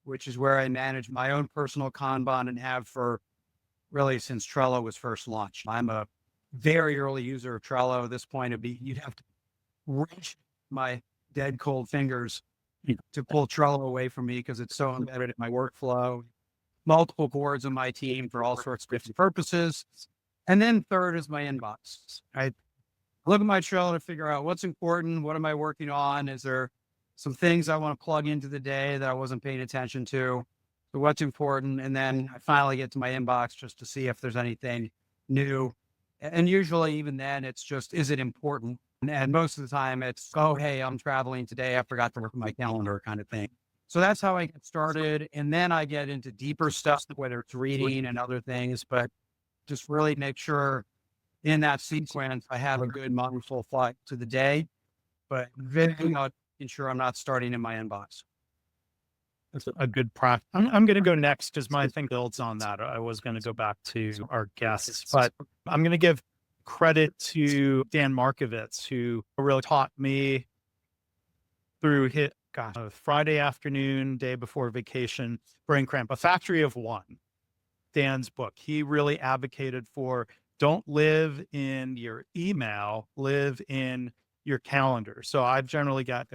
which is where I manage my own personal Kanban and have for really since Trello was first launched. I'm a very early user of Trello. At this point, you'd have to wrench my dead cold fingers to pull Trello away from me because it's so embedded in my workflow. Multiple boards on my team for all sorts of different purposes. And then third is my inbox. I look at my trailer to figure out what's important. What am I working on? Is there some things I want to plug into the day that I wasn't paying attention to? So what's important? And then I finally get to my inbox just to see if there's anything new. And usually even then it's just, is it important? And most of the time it's, oh, hey, I'm traveling today. I forgot to look at my calendar kind of thing. So that's how I get started. And then I get into deeper stuff, whether it's reading and other things, but just really make sure in that sequence, I have a good mindful thought to the day, but very much ensure I'm not starting in my inbox. That's a good practice. I'm going to go next because my thing builds on that. I was going to go back to our guests, but I'm going to give credit to Dan Markovitz, who really taught me through a Friday afternoon, day before vacation, Brain Cramp, A Factory of One, Dan's book. He really advocated for don't live in your email, live in your calendar. So I've generally got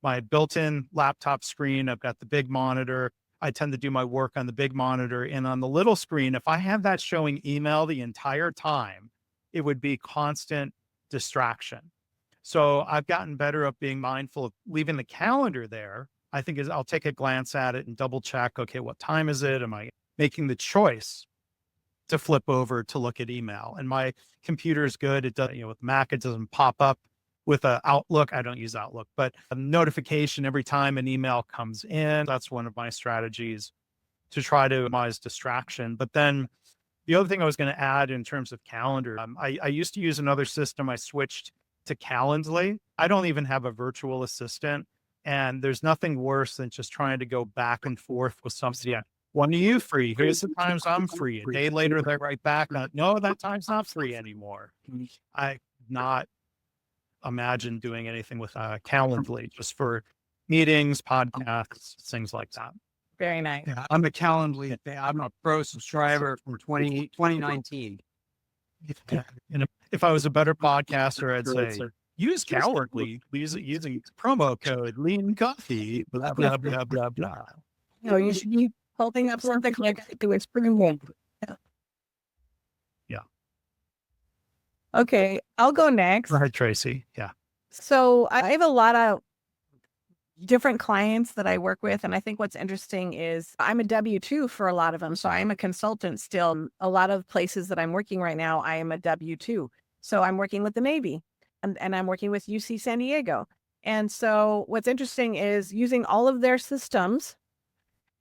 my built-in laptop screen. I've got the big monitor. I tend to do my work on the big monitor, and on the little screen, if I have that showing email the entire time, it would be constant distraction. So I've gotten better at being mindful of leaving the calendar there. I think I'll take a glance at it and double check, okay, what time is it? Am I making the choice to flip over to look at email? And my computer is good. It does, with Mac, it doesn't pop up with a Outlook. I don't use Outlook, but a notification every time an email comes in. That's one of my strategies to try to minimize distraction. But then the other thing I was going to add in terms of calendar, I used to use another system. I switched to Calendly. I don't even have a virtual assistant. And there's nothing worse than just trying to go back and forth with somebody. When are you free? Here's the times I'm free. A day later, they write back, no, that time's not free anymore. I not imagine doing anything with Calendly, just for meetings, podcasts, things like that. Very nice. Yeah, I'm a Calendly fan. I'm a pro subscriber from 2019. And if I was a better podcaster, I'd say, use Calendly, using promo code Lean Coffee, blah, blah, blah, blah, blah. No, you should be holding up something like to experiment. Yeah. Okay, I'll go next. Go ahead, Tracy. Yeah. So I have a lot of different clients that I work with. And I think what's interesting is I'm a W-2 for a lot of them. So I'm a consultant still. A lot of places that I'm working right now, I am a W-2. So I'm working with the Navy and I'm working with UC San Diego. And so what's interesting is using all of their systems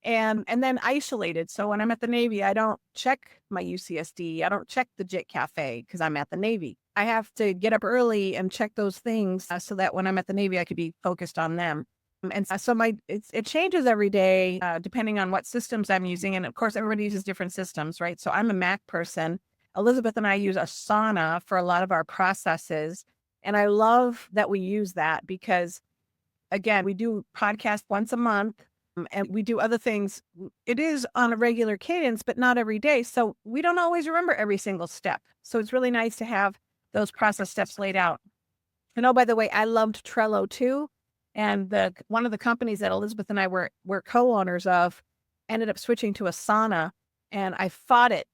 and then isolated. So when I'm at the Navy, I don't check my UCSD. I don't check the JIT Cafe because I'm at the Navy. I have to get up early and check those things so that when I'm at the Navy, I could be focused on them. And so it changes every day depending on what systems I'm using. And of course, everybody uses different systems, right? So I'm a Mac person. Elisabeth and I use Asana for a lot of our processes. And I love that we use that because, again, we do podcast once a month and we do other things. It is on a regular cadence, but not every day. So we don't always remember every single step. So it's really nice to have those process steps laid out. And oh, by the way, I loved Trello too. And one of the companies that Elisabeth and I were co-owners of ended up switching to Asana, and I fought it.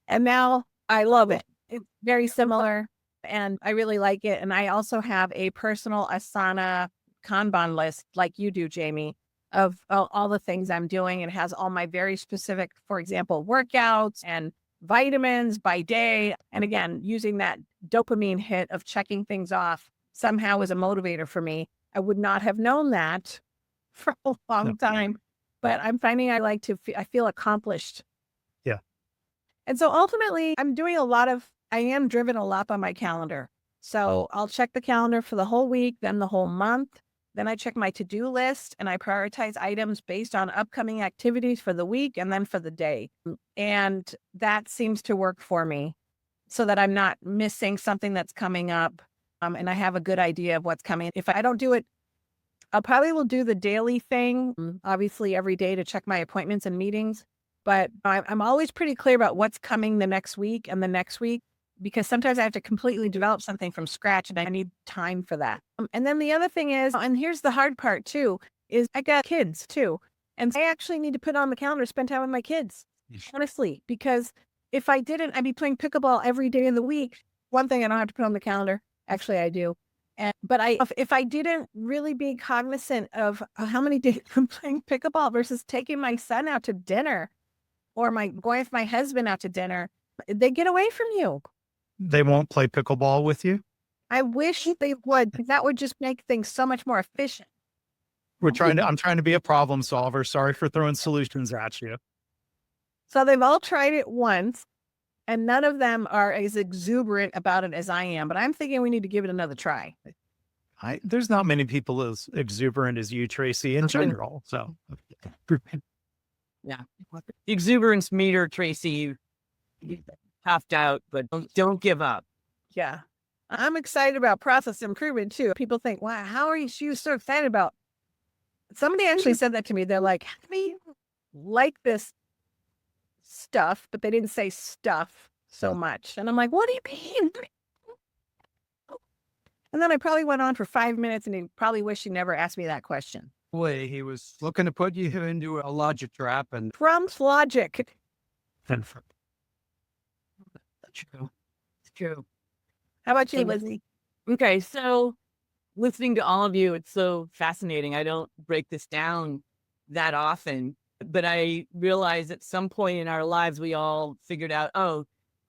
And now I love it. It's very similar, and I really like it. And I also have a personal Asana Kanban list, like you do, Jamie, of all the things I'm doing. It has all my very specific, for example, workouts and vitamins by day. And again, using that dopamine hit of checking things off somehow is a motivator for me. I would not have known that for a long time, but I'm finding I feel accomplished. Yeah. And so ultimately I am driven a lot by my calendar. So I'll check the calendar for the whole week, then the whole month. Then I check my to-do list and I prioritize items based on upcoming activities for the week and then for the day. And that seems to work for me so that I'm not missing something that's coming up. And I have a good idea of what's coming. If I don't do it, I probably will do the daily thing, obviously every day to check my appointments and meetings. But I'm always pretty clear about what's coming the next week and the next week, because sometimes I have to completely develop something from scratch and I need time for that. And then the other thing is, and here's the hard part too, is I got kids too. And I actually need to put on the calendar, spend time with my kids, honestly, because if I didn't, I'd be playing pickleball every day of the week. One thing I don't have to put on the calendar. Actually, I do. But if I didn't really be cognizant of how many days I'm playing pickleball versus taking my son out to dinner or going with my husband out to dinner, they get away from you. They won't play pickleball with you? I wish they would, because that would just make things so much more efficient. I'm trying to be a problem solver. Sorry for throwing solutions at you. So they've all tried it once, and none of them are as exuberant about it as I am. But I'm thinking we need to give it another try. There's not many people as exuberant as you, Tracy, in general. So, Yeah. The exuberance meter, Tracy, you toughed out, but don't give up. Yeah. I'm excited about process improvement too. People think, wow, how are you so excited about? Somebody actually said that to me. They're like, how do you like this stuff? But they didn't say stuff so much. And I'm like, what do you mean? And then I probably went on for 5 minutes and he probably wished he never asked me that question. Boy, he was looking to put you into a logic trap, and Trump's logic. That's true. It's true. How about you, Lizzie? Okay, so listening to all of you, it's so fascinating. I don't break this down that often, but I realize at some point in our lives, we all figured out, oh,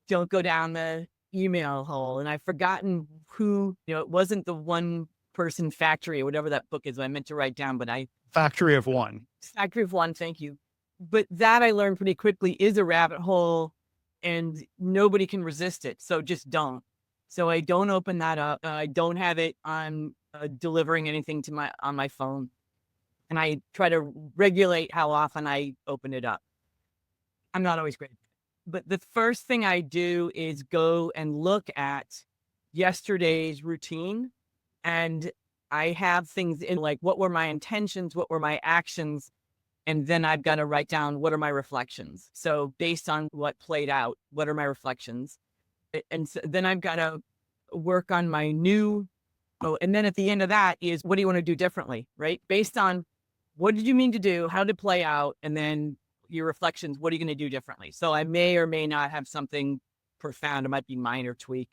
don't go down the email hole. And I've forgotten who, it wasn't the One Person Factory or whatever that book is I meant to write down, but Factory of One. Factory of One, thank you. But that I learned pretty quickly is a rabbit hole and nobody can resist it. So just don't. So I don't open that up. I don't have it on delivering anything to on my phone. And I try to regulate how often I open it up. I'm not always great. But the first thing I do is go and look at yesterday's routine. And I have things in like, what were my intentions? What were my actions? And then I've got to write down, what are my reflections? So based on what played out, what are my reflections? And so then I've got to work on my new, and then at the end of that is, what do you want to do differently, right? Based on what did you mean to do? How did it play out? And then your reflections, what are you going to do differently? So I may or may not have something profound. It might be minor tweak.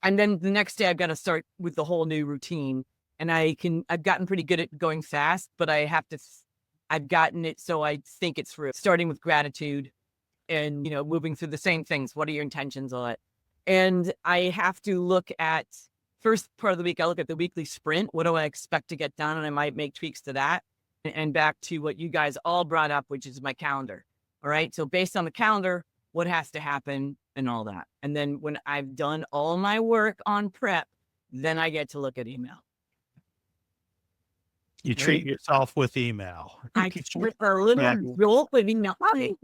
And then the next day I've got to start with the whole new routine. And I've gotten pretty good at going fast, but I've gotten it so I think it through, starting with gratitude and, moving through the same things. What are your intentions on it? And I have to look at, first part of the week, I look at the weekly sprint. What do I expect to get done? And I might make tweaks to that. And back to what you guys all brought up, which is my calendar. All right. So based on the calendar, what has to happen and all that. And then when I've done all my work on prep, then I get to look at email. You treat yourself with email. I could trip a little roll with email.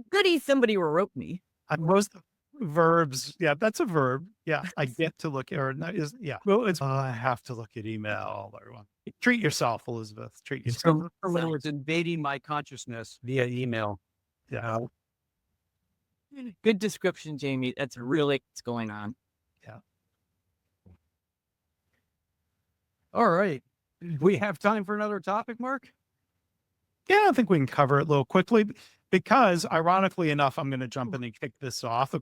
Goody, somebody wrote me. Most verbs. Yeah, that's a verb. Yeah, I get to look or yeah. Well, it's I have to look at email. Everyone, treat yourself, Elisabeth. Treat yourself. So it's invading my consciousness via email. Yeah. Good description, Jamie. That's really what's going on. Yeah. All right. We have time for another topic, Mark? Yeah, I think we can cover it a little quickly because, ironically enough, I'm going to jump in and kick this off. A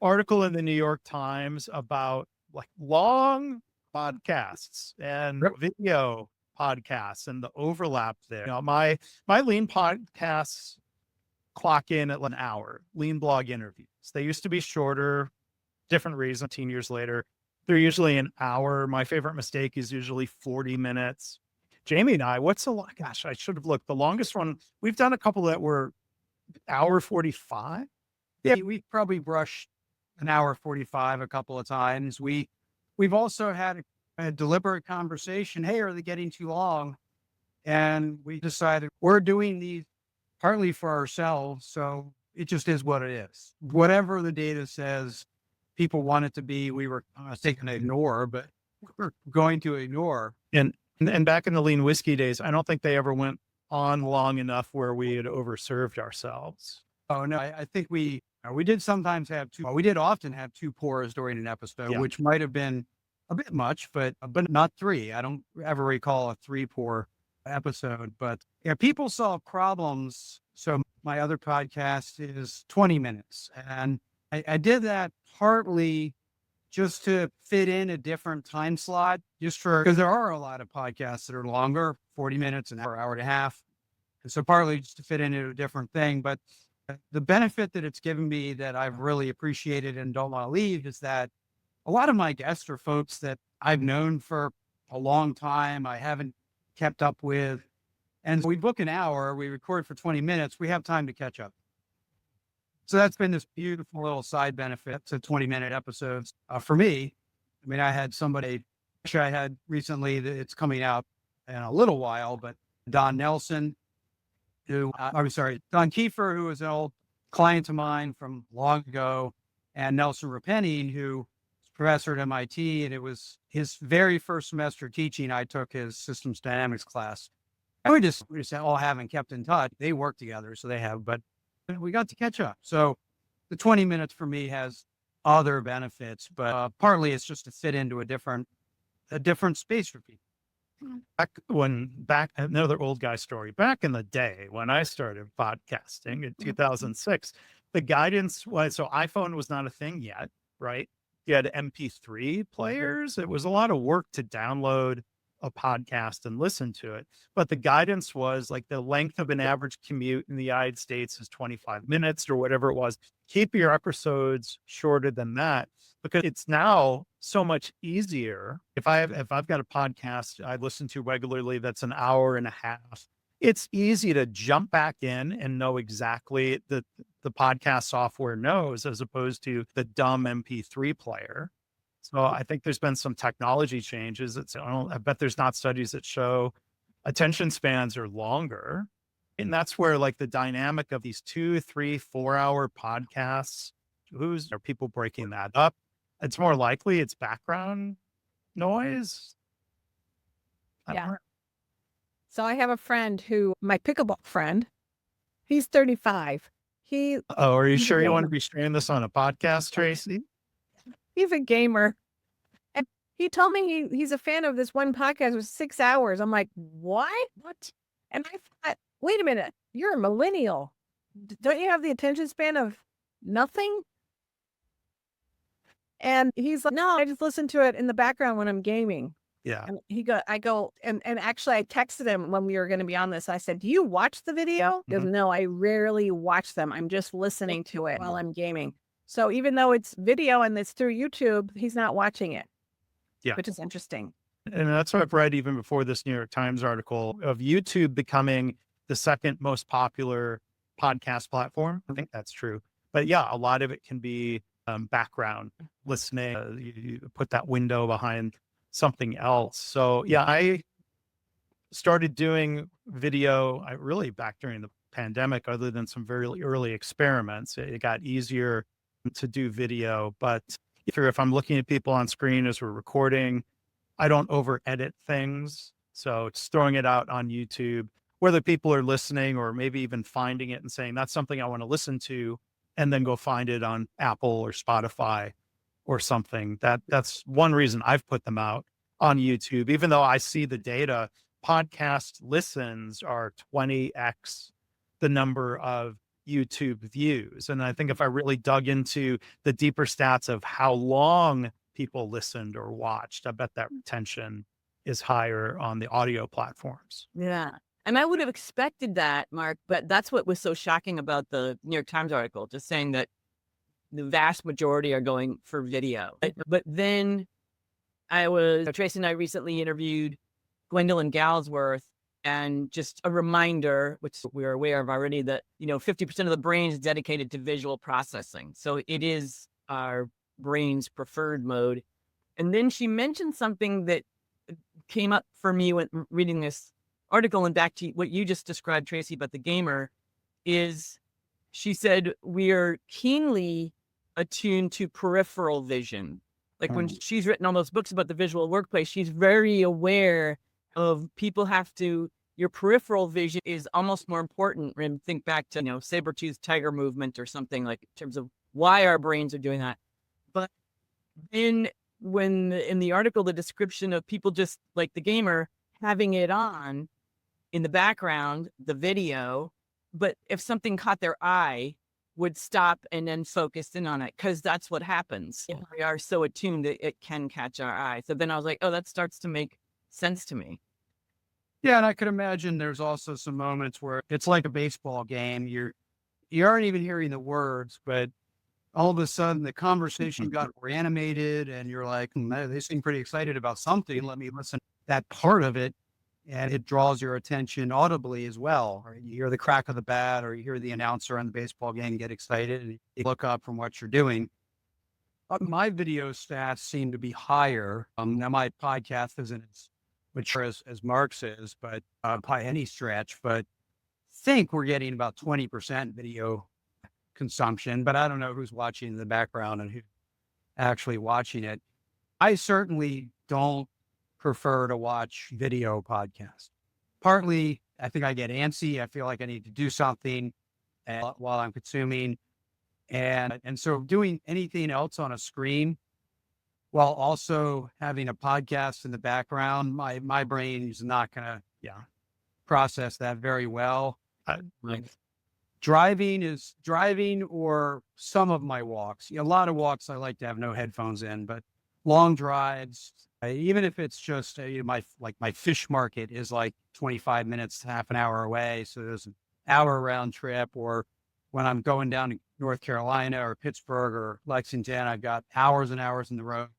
article in the New York Times about like long podcasts and video podcasts and the overlap there. My lean podcasts clock in at an hour. Lean blog interviews. They used to be shorter, different reason. 10 years later, they're usually an hour. My favorite mistake is usually 40 minutes. Jamie and I, gosh, I should have looked. The longest one, we've done a couple that were hour 45. Yeah, we've probably brushed an hour 45 a couple of times. We've also had a deliberate conversation. Hey, are they getting too long? And we decided we're doing these partly for ourselves. So it just is what it is. Whatever the data says people want it to be, we were taking to ignore, but we're going to ignore. And back in the lean whiskey days, I don't think they ever went on long enough where we had overserved ourselves. Oh no, I think we did sometimes have two. We did often have two pours during an episode, Yeah. which might have been a bit much, but not three. I don't ever recall a 3 pour episode, but yeah, people solve problems. So my other podcast is 20 minutes. And I did that partly just to fit in a different time slot, because there are a lot of podcasts that are longer, 40 minutes, an hour, hour and a half. And so partly just to fit into a different thing. But the benefit that it's given me that I've really appreciated and don't want to leave is that a lot of my guests are folks that I've known for a long time. I haven't kept up with. And we book an hour, we record for 20 minutes, we have time to catch up. So that's been this beautiful little side benefit to 20-minute episodes for me. I mean, I had somebody, actually I had recently, that it's coming out in a little while, but Don Nelson, Don Kiefer, who was an old client of mine from long ago, and Nelson Repenning, who was professor at MIT, and it was his very first semester teaching. I took his systems dynamics class. And we just all haven't kept in touch. They work together, so they have, but we got to catch up. So the 20 minutes for me has other benefits, but partly it's just to fit into a different space for people. Another old guy story, back in the day when I started podcasting in 2006, the guidance was, so iPhone was not a thing yet, right? You had MP3 players. It was a lot of work to download a podcast and listen to it. But the guidance was like the length of an average commute in the United States is 25 minutes or whatever it was. Keep your episodes shorter than that, because it's now so much easier. If I've got a podcast I listen to regularly that's an hour and a half, it's easy to jump back in and know exactly the podcast software knows, as opposed to the dumb MP3 player. So I think there's been some technology changes. I bet there's not studies that show attention spans are longer. And that's where like the dynamic of these 2, 3, 4 hour podcasts, are people breaking that up? It's more likely it's background noise. Yeah. So I have a friend my pickleball friend, he's 35. Are you he's a sure you want to gamer. be sharing this on a podcast, Tracy? He's a gamer. And he told me he's a fan of this one podcast with 6 hours. I'm like, what? And I thought, wait a minute, you're a millennial. Don't you have the attention span of nothing? And he's like, no, I just listen to it in the background when I'm gaming. Yeah. And and actually I texted him when we were going to be on this. I said, do you watch the video? He goes, no, I rarely watch them. I'm just listening to it while I'm gaming. So even though it's video and it's through YouTube, he's not watching it. Yeah. Which is interesting. And that's what I've read even before this New York Times article of YouTube becoming the second most popular podcast platform. I think that's true. But yeah, a lot of it can be background listening. You put that window behind something else. So yeah, I started doing video, really back during the pandemic, other than some very early experiments. It got easier to do video, but if I'm looking at people on screen as we're recording, I don't over edit things. So just throwing it out on YouTube, whether people are listening or maybe even finding it and saying, that's something I want to listen to, and then go find it on Apple or Spotify or something. That's one reason I've put them out on YouTube, even though I see the data, podcast listens are 20x the number of YouTube views. And I think if I really dug into the deeper stats of how long people listened or watched, I bet that retention is higher on the audio platforms. Yeah. And I would have expected that, Mark, but that's what was so shocking about the New York Times article, just saying that the vast majority are going for video. But then Tracy and I recently interviewed Gwendolyn Galsworth, and just a reminder, which we're aware of already, that, 50% of the brain is dedicated to visual processing. So it is our brain's preferred mode. And then she mentioned something that came up for me when reading this article, and back to what you just described, Tracy, about the gamer, is she said we are keenly attuned to peripheral vision. Like when she's written all those books about the visual workplace, she's very aware of your peripheral vision is almost more important. And think back to, saber-toothed tiger movement or something, like in terms of why our brains are doing that. But then in the article, the description of people just like the gamer having it on, in the background, the video, but if something caught their eye, would stop and then focus in on it, because that's what happens. Yeah. We are so attuned that it can catch our eye. So then I was like, oh, that starts to make sense to me. Yeah, and I could imagine there's also some moments where it's like a baseball game. You aren't even hearing the words, but all of a sudden the conversation got more animated, and you're like, they seem pretty excited about something. Let me listen to that part of it. And it draws your attention audibly as well. Or you hear the crack of the bat, or you hear the announcer on the baseball game get excited, and you look up from what you're doing. My video stats seem to be higher. Now my podcast isn't as mature as Mark's is, but by any stretch, but think we're getting about 20% video consumption, but I don't know who's watching in the background and who's actually watching it. I certainly don't prefer to watch video podcasts. Partly, I think I get antsy. I feel like I need to do something while I'm consuming. And so doing anything else on a screen while also having a podcast in the background, my brain is not going to process that very well. Driving or some of my walks. A lot of walks I like to have no headphones in, but long drives, even if it's just my fish market is like 25 minutes to half an hour away. So there's an hour round trip, or when I'm going down to North Carolina or Pittsburgh or Lexington, I've got hours and hours in the road.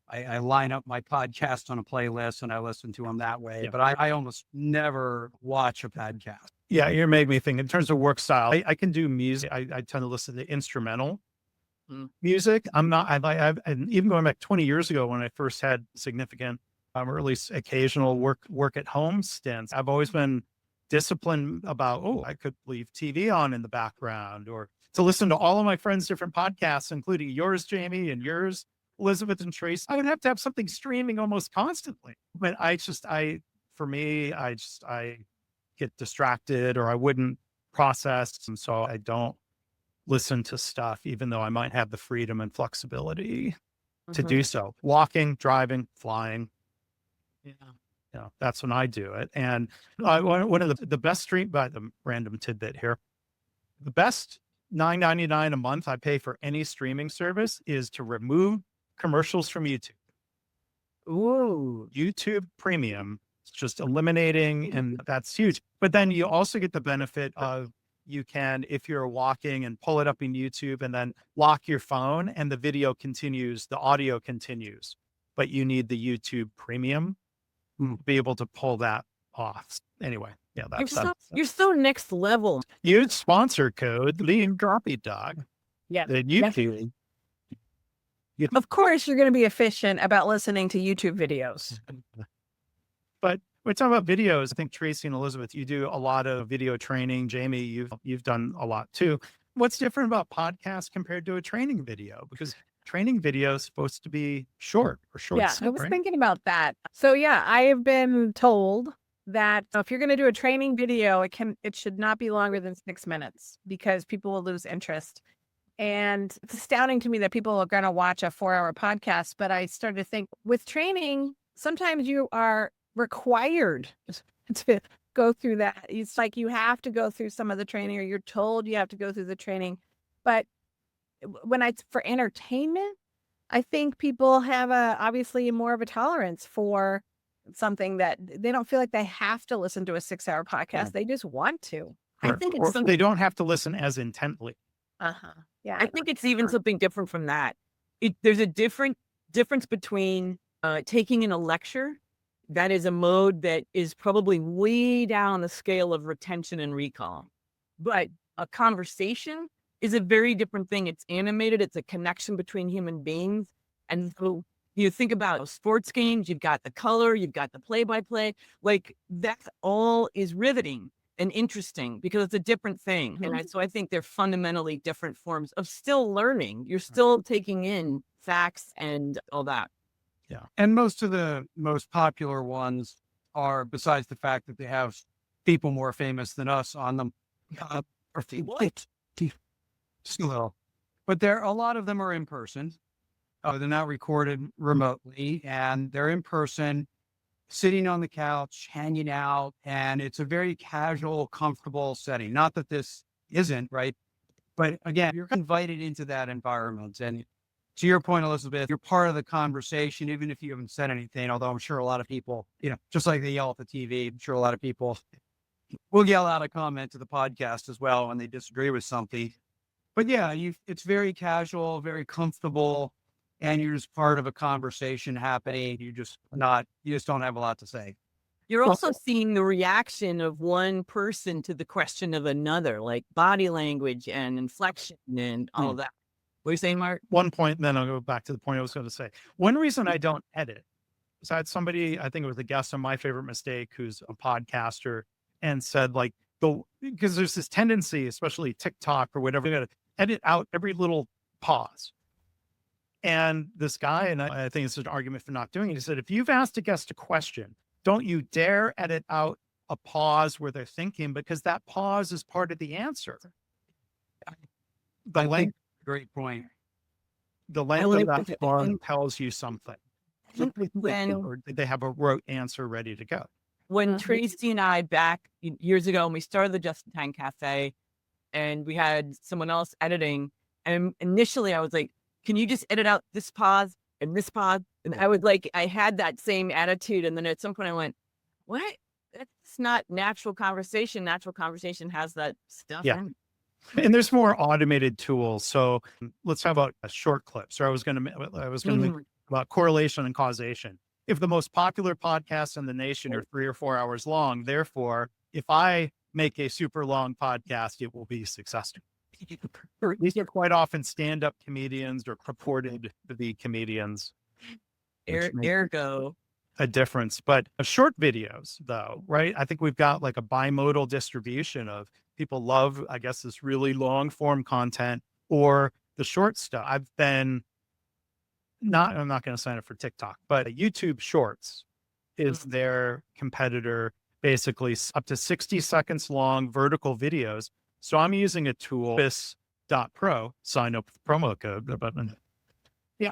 I line up my podcast on a playlist and I listen to them that way, but I almost never watch a podcast. Yeah, you're making me think in terms of work style. I can do music. I tend to listen to instrumental music. I'm not, and even going back 20 years ago when I first had significant, or at least occasional work at home stints, I've always been disciplined about, I could leave TV on in the background, or to listen to all of my friends' different podcasts, including yours, Jamie, and yours, Elisabeth and Tracy. I would have to have something streaming almost constantly. But I get distracted, or I wouldn't process. And so I don't listen to stuff, even though I might have the freedom and flexibility to do so. Walking, driving, flying. That's when I do it. And one of the best stream, by the random tidbit here, the best $9.99 a month I pay for any streaming service is to remove commercials from YouTube. Ooh. YouTube Premium. It's just eliminating, and that's huge. But then you also get the benefit of, you can, if you're walking, and pull it up in YouTube and then lock your phone, and the video continues, the audio continues, but you need the YouTube Premium to be able to pull that off. Anyway, you're so next level. Use sponsor code Liam Droppy Dog. Yeah. The YouTube. Of course, you're going to be efficient about listening to YouTube videos. But we're talking about videos. I think Tracy and Elisabeth, you do a lot of video training. Jamie, you've done a lot too. What's different about podcasts compared to a training video? Because training video is supposed to be short or short. Yeah, I was thinking about that. So I have been told that if you're going to do a training video, it should not be longer than 6 minutes, because people will lose interest. And it's astounding to me that people are going to watch a 4-hour podcast. But I started to think, with training, sometimes you are required to go through that. It's like you have to go through some of the training, or you're told you have to go through the training. But for entertainment, I think people have obviously more of a tolerance for something that they don't feel like they have to listen to a 6-hour podcast. They just want to. I think they don't have to listen as intently. Yeah. I think it's even something different from that. There's a difference between taking in a lecture. That is a mode that is probably way down the scale of retention and recall. But a conversation is a very different thing. It's animated. It's a connection between human beings. And so you think about sports games, you've got the color, you've got the play-by-play. Like, that all is riveting and interesting because it's a different thing. And so I think they're fundamentally different forms of still learning. You're still taking in facts and all that. Yeah. And most of the most popular ones are, besides the fact that they have people more famous than us on them, what? Just a little. But a lot of them are in person. They're not recorded remotely, and they're in person. sitting on the couch, hanging out, and it's a very casual, comfortable setting. Not that this isn't, right? But again, you're invited into that environment. And to your point, Elizabeth, you're part of the conversation, even if you haven't said anything, although I'm sure a lot of people, just like they yell at the TV, I'm sure a lot of people will yell out a comment to the podcast as well when they disagree with something. But yeah, it's very casual, very comfortable, and you're just part of a conversation happening. You just don't have a lot to say. You're also seeing the reaction of one person to the question of another, like body language and inflection and all of that. What are you saying, Mark? One point, then I'll go back to the point I was going to say. One reason I don't edit is I had somebody, I think it was a guest on My Favorite Mistake, who's a podcaster, and said like, because there's this tendency, especially TikTok or whatever, you got to edit out every little pause. And this guy, and I think it's an argument for not doing it, he said, if you've asked a guest a question, don't you dare edit out a pause where they're thinking, because that pause is part of the answer. The length, great point. The length of that pause tells you something. Or they have a rote answer ready to go. When Tracy and I, back years ago, when we started the Just in Time Cafe, and we had someone else editing, and initially I was like, can you just edit out this pause and this pause? And I was like, I had that same attitude. And then at some point I went, what? That's not natural conversation. Natural conversation has that stuff in it. And there's more automated tools. So let's talk about short clips. Or I was going to make about correlation and causation. If the most popular podcasts in the nation are 3 or 4 hours long, therefore, if I make a super long podcast, it will be successful. These are quite often stand-up comedians or purported to be comedians. Ergo. A difference. But short videos, though, right? I think we've got like a bimodal distribution of people love, I guess, this really long form content or the short stuff. I'm not going to sign up for TikTok, but YouTube Shorts is their competitor, basically up to 60 seconds long vertical videos. So I'm using a tool, Pro, sign up with the promo code.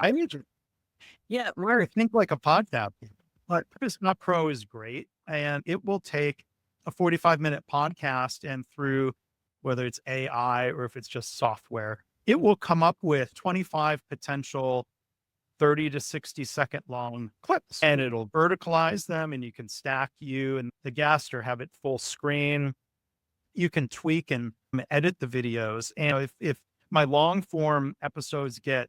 I think like a podcast, but Pro is great. And it will take a 45-minute podcast, and through whether it's AI or if it's just software, it will come up with 25 potential 30 to 60 second long clips, and it'll verticalize them, and you can stack you and the guest or have it full screen. You can tweak and edit the videos. And if my long form episodes get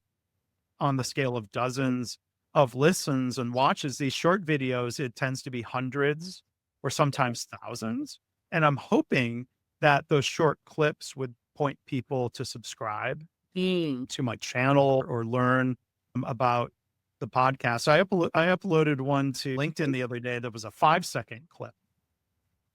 on the scale of dozens of listens and watches, these short videos, it tends to be hundreds or sometimes thousands. And I'm hoping that those short clips would point people to subscribe to my channel or learn about the podcast. I uploaded one to LinkedIn the other day that was a 5-second clip,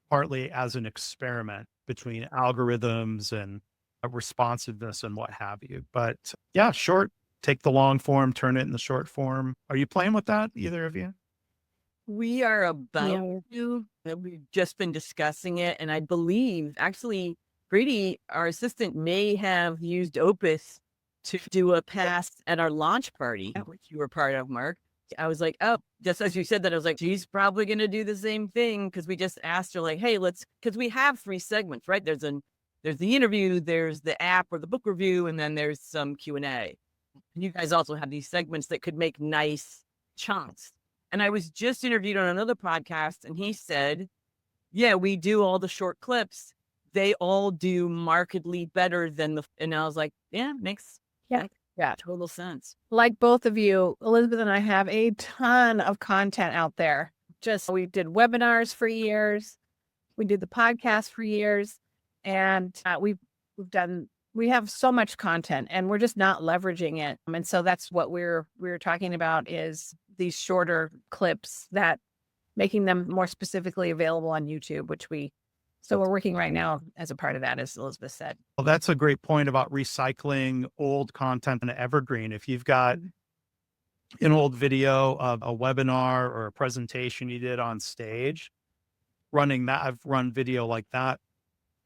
partly as an experiment between algorithms and responsiveness and what have you. But yeah, short, take the long form, turn it in the short form. Are you playing with that, either of you? We are about to. We've just been discussing it. And I believe, actually, Brady, our assistant, may have used Opus to do a pass at our launch party, which you were part of, Mark. I was like, oh, just as you said that, I was like, she's probably going to do the same thing, because we just asked her, like, hey, because we have 3 segments, right? There's the interview, there's the app or the book review, and then there's some Q&A. And you guys also have these segments that could make nice chunks. And I was just interviewed on another podcast, and he said, yeah, we do all the short clips. They all do markedly better than and I was like, yeah, makes total sense. Like both of you, Elizabeth and I have a ton of content out there. We did webinars for years. We did the podcast for years, and we have so much content, and we're just not leveraging it. And so that's what we're talking about, is these shorter clips, that making them more specifically available on YouTube, so we're working right now as a part of that, as Elizabeth said. Well, that's a great point about recycling old content in evergreen. If you've got an old video of a webinar or a presentation you did on stage, running that, I've run video like that.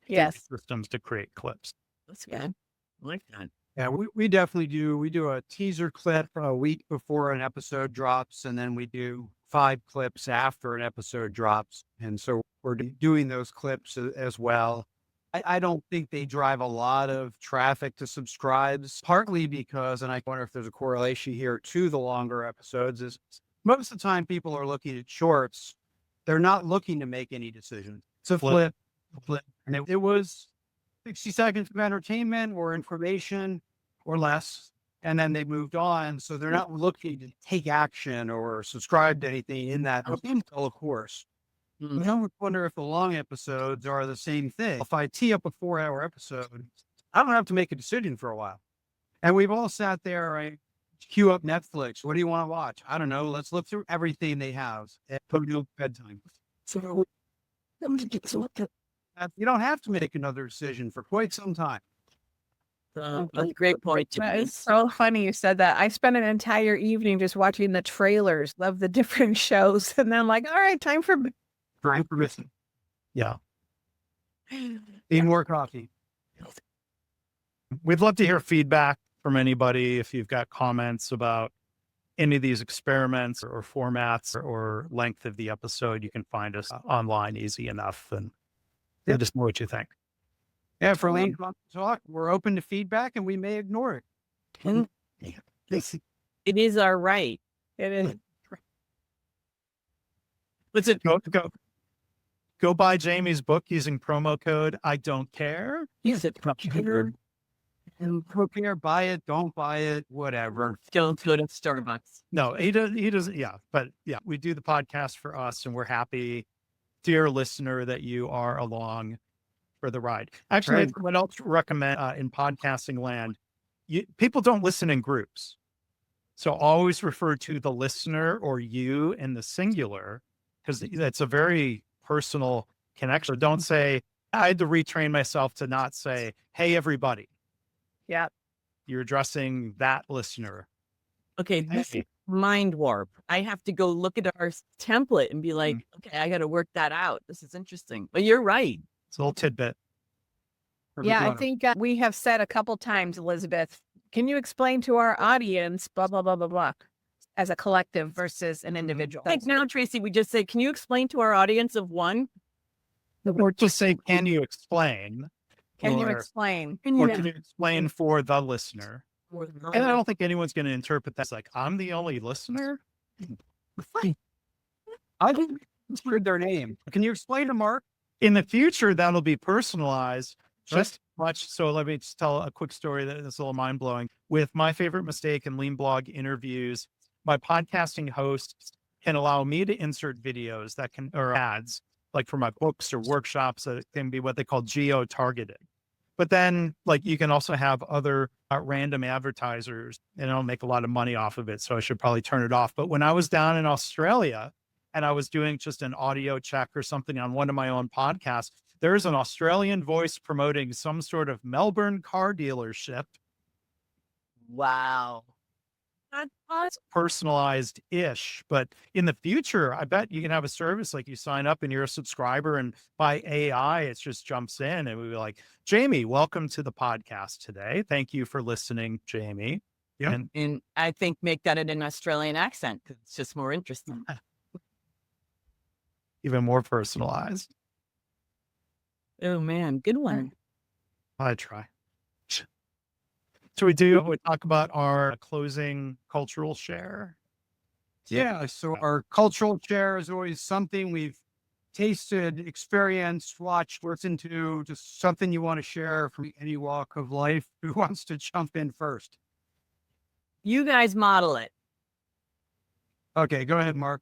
Yes. Systems to create clips. That's good. I like that. Yeah, we definitely do. We do a teaser clip a week before an episode drops, and then we do 5 clips after an episode drops. And so we're doing those clips as well. I don't think they drive a lot of traffic to subscribes, partly because, and I wonder if there's a correlation here to the longer episodes, is most of the time people are looking at shorts. They're not looking to make any decisions. It's a flip. And it was 60 seconds of entertainment or information or less. And then they moved on. So they're not looking to take action or subscribe to anything in that of course. I don't wonder if the long episodes are the same thing. If I tee up a 4-hour episode, I don't have to make a decision for a while. And we've all sat there, right? Queue up Netflix. What do you want to watch? I don't know. Let's look through everything they have and put it up bedtime. So you don't have to make another decision for quite some time. That's a great point. That is so funny you said that. I spent an entire evening just watching the trailers of the different shows. And then I'm like, all right, time for Missing. Yeah. Need more coffee. We'd love to hear feedback from anybody. If you've got comments about any of these experiments or formats or length of the episode, you can find us online easy enough and let us know what you think. Yeah, for Lane Talk, we're open to feedback and we may ignore it. It is our right. it. Is. Listen, Go buy Jamie's book using promo code I don't care. use it properly. And prepare, buy it, don't buy it, whatever. Don't go to Starbucks. No, he doesn't. Yeah. But yeah, we do the podcast for us and we're happy, dear listener, that you are along for the ride. Actually, Right. what else to recommend in podcasting land? People don't listen in groups. So always refer to the listener or you in the singular, because that's a very personal connection. Don't say, I had to retrain myself to not say, hey, everybody. Yeah. You're addressing that listener. Okay, this is mind warp. I have to go look at our template and be like, okay, I got to work that out. This is interesting. But you're right. It's a little tidbit. Yeah, I think we have said a couple times, Elisabeth, can you explain to our audience, blah, blah, blah, blah, blah, as a collective versus an individual? Like now, Tracy, we just say, can you explain to our audience of one? Or just say, can you explain? Can you Or- explain? Or can you explain for the listener? And I And don't think anyone's going to interpret that as like, I'm the only listener. I didn't heard their name. Can you explain to Mark? In the future, that'll be personalized Right. just much. So let me just tell a quick story that's a little mind blowing. With My Favorite Mistake and Lean Blog interviews, my podcasting hosts can allow me to insert videos that can, or ads, like for my books or workshops, that can be what they call geo-targeted. But then like you can also have other random advertisers and I'll make a lot of money off of it. So I should probably turn it off. But when I was down in Australia and I was doing just an audio check or something on one of my own podcasts, there's an Australian voice promoting some sort of Melbourne car dealership. wow. That's personalized-ish, but in the future, I bet you can have a service like you sign up and you're a subscriber and by AI, it just jumps in and we'll be like, Jamie, welcome to the podcast today. Thank you for listening, Jamie. Yeah. And I think make that in an Australian accent because it's just more interesting. Even more personalized. Oh man, good one. I try. So we talk about our closing cultural share. Yeah. So our cultural share is always something we've tasted, experienced, watched, listened to, just something you want to share from any walk of life. Who wants to jump in first? You guys model it. Okay, go ahead, Mark.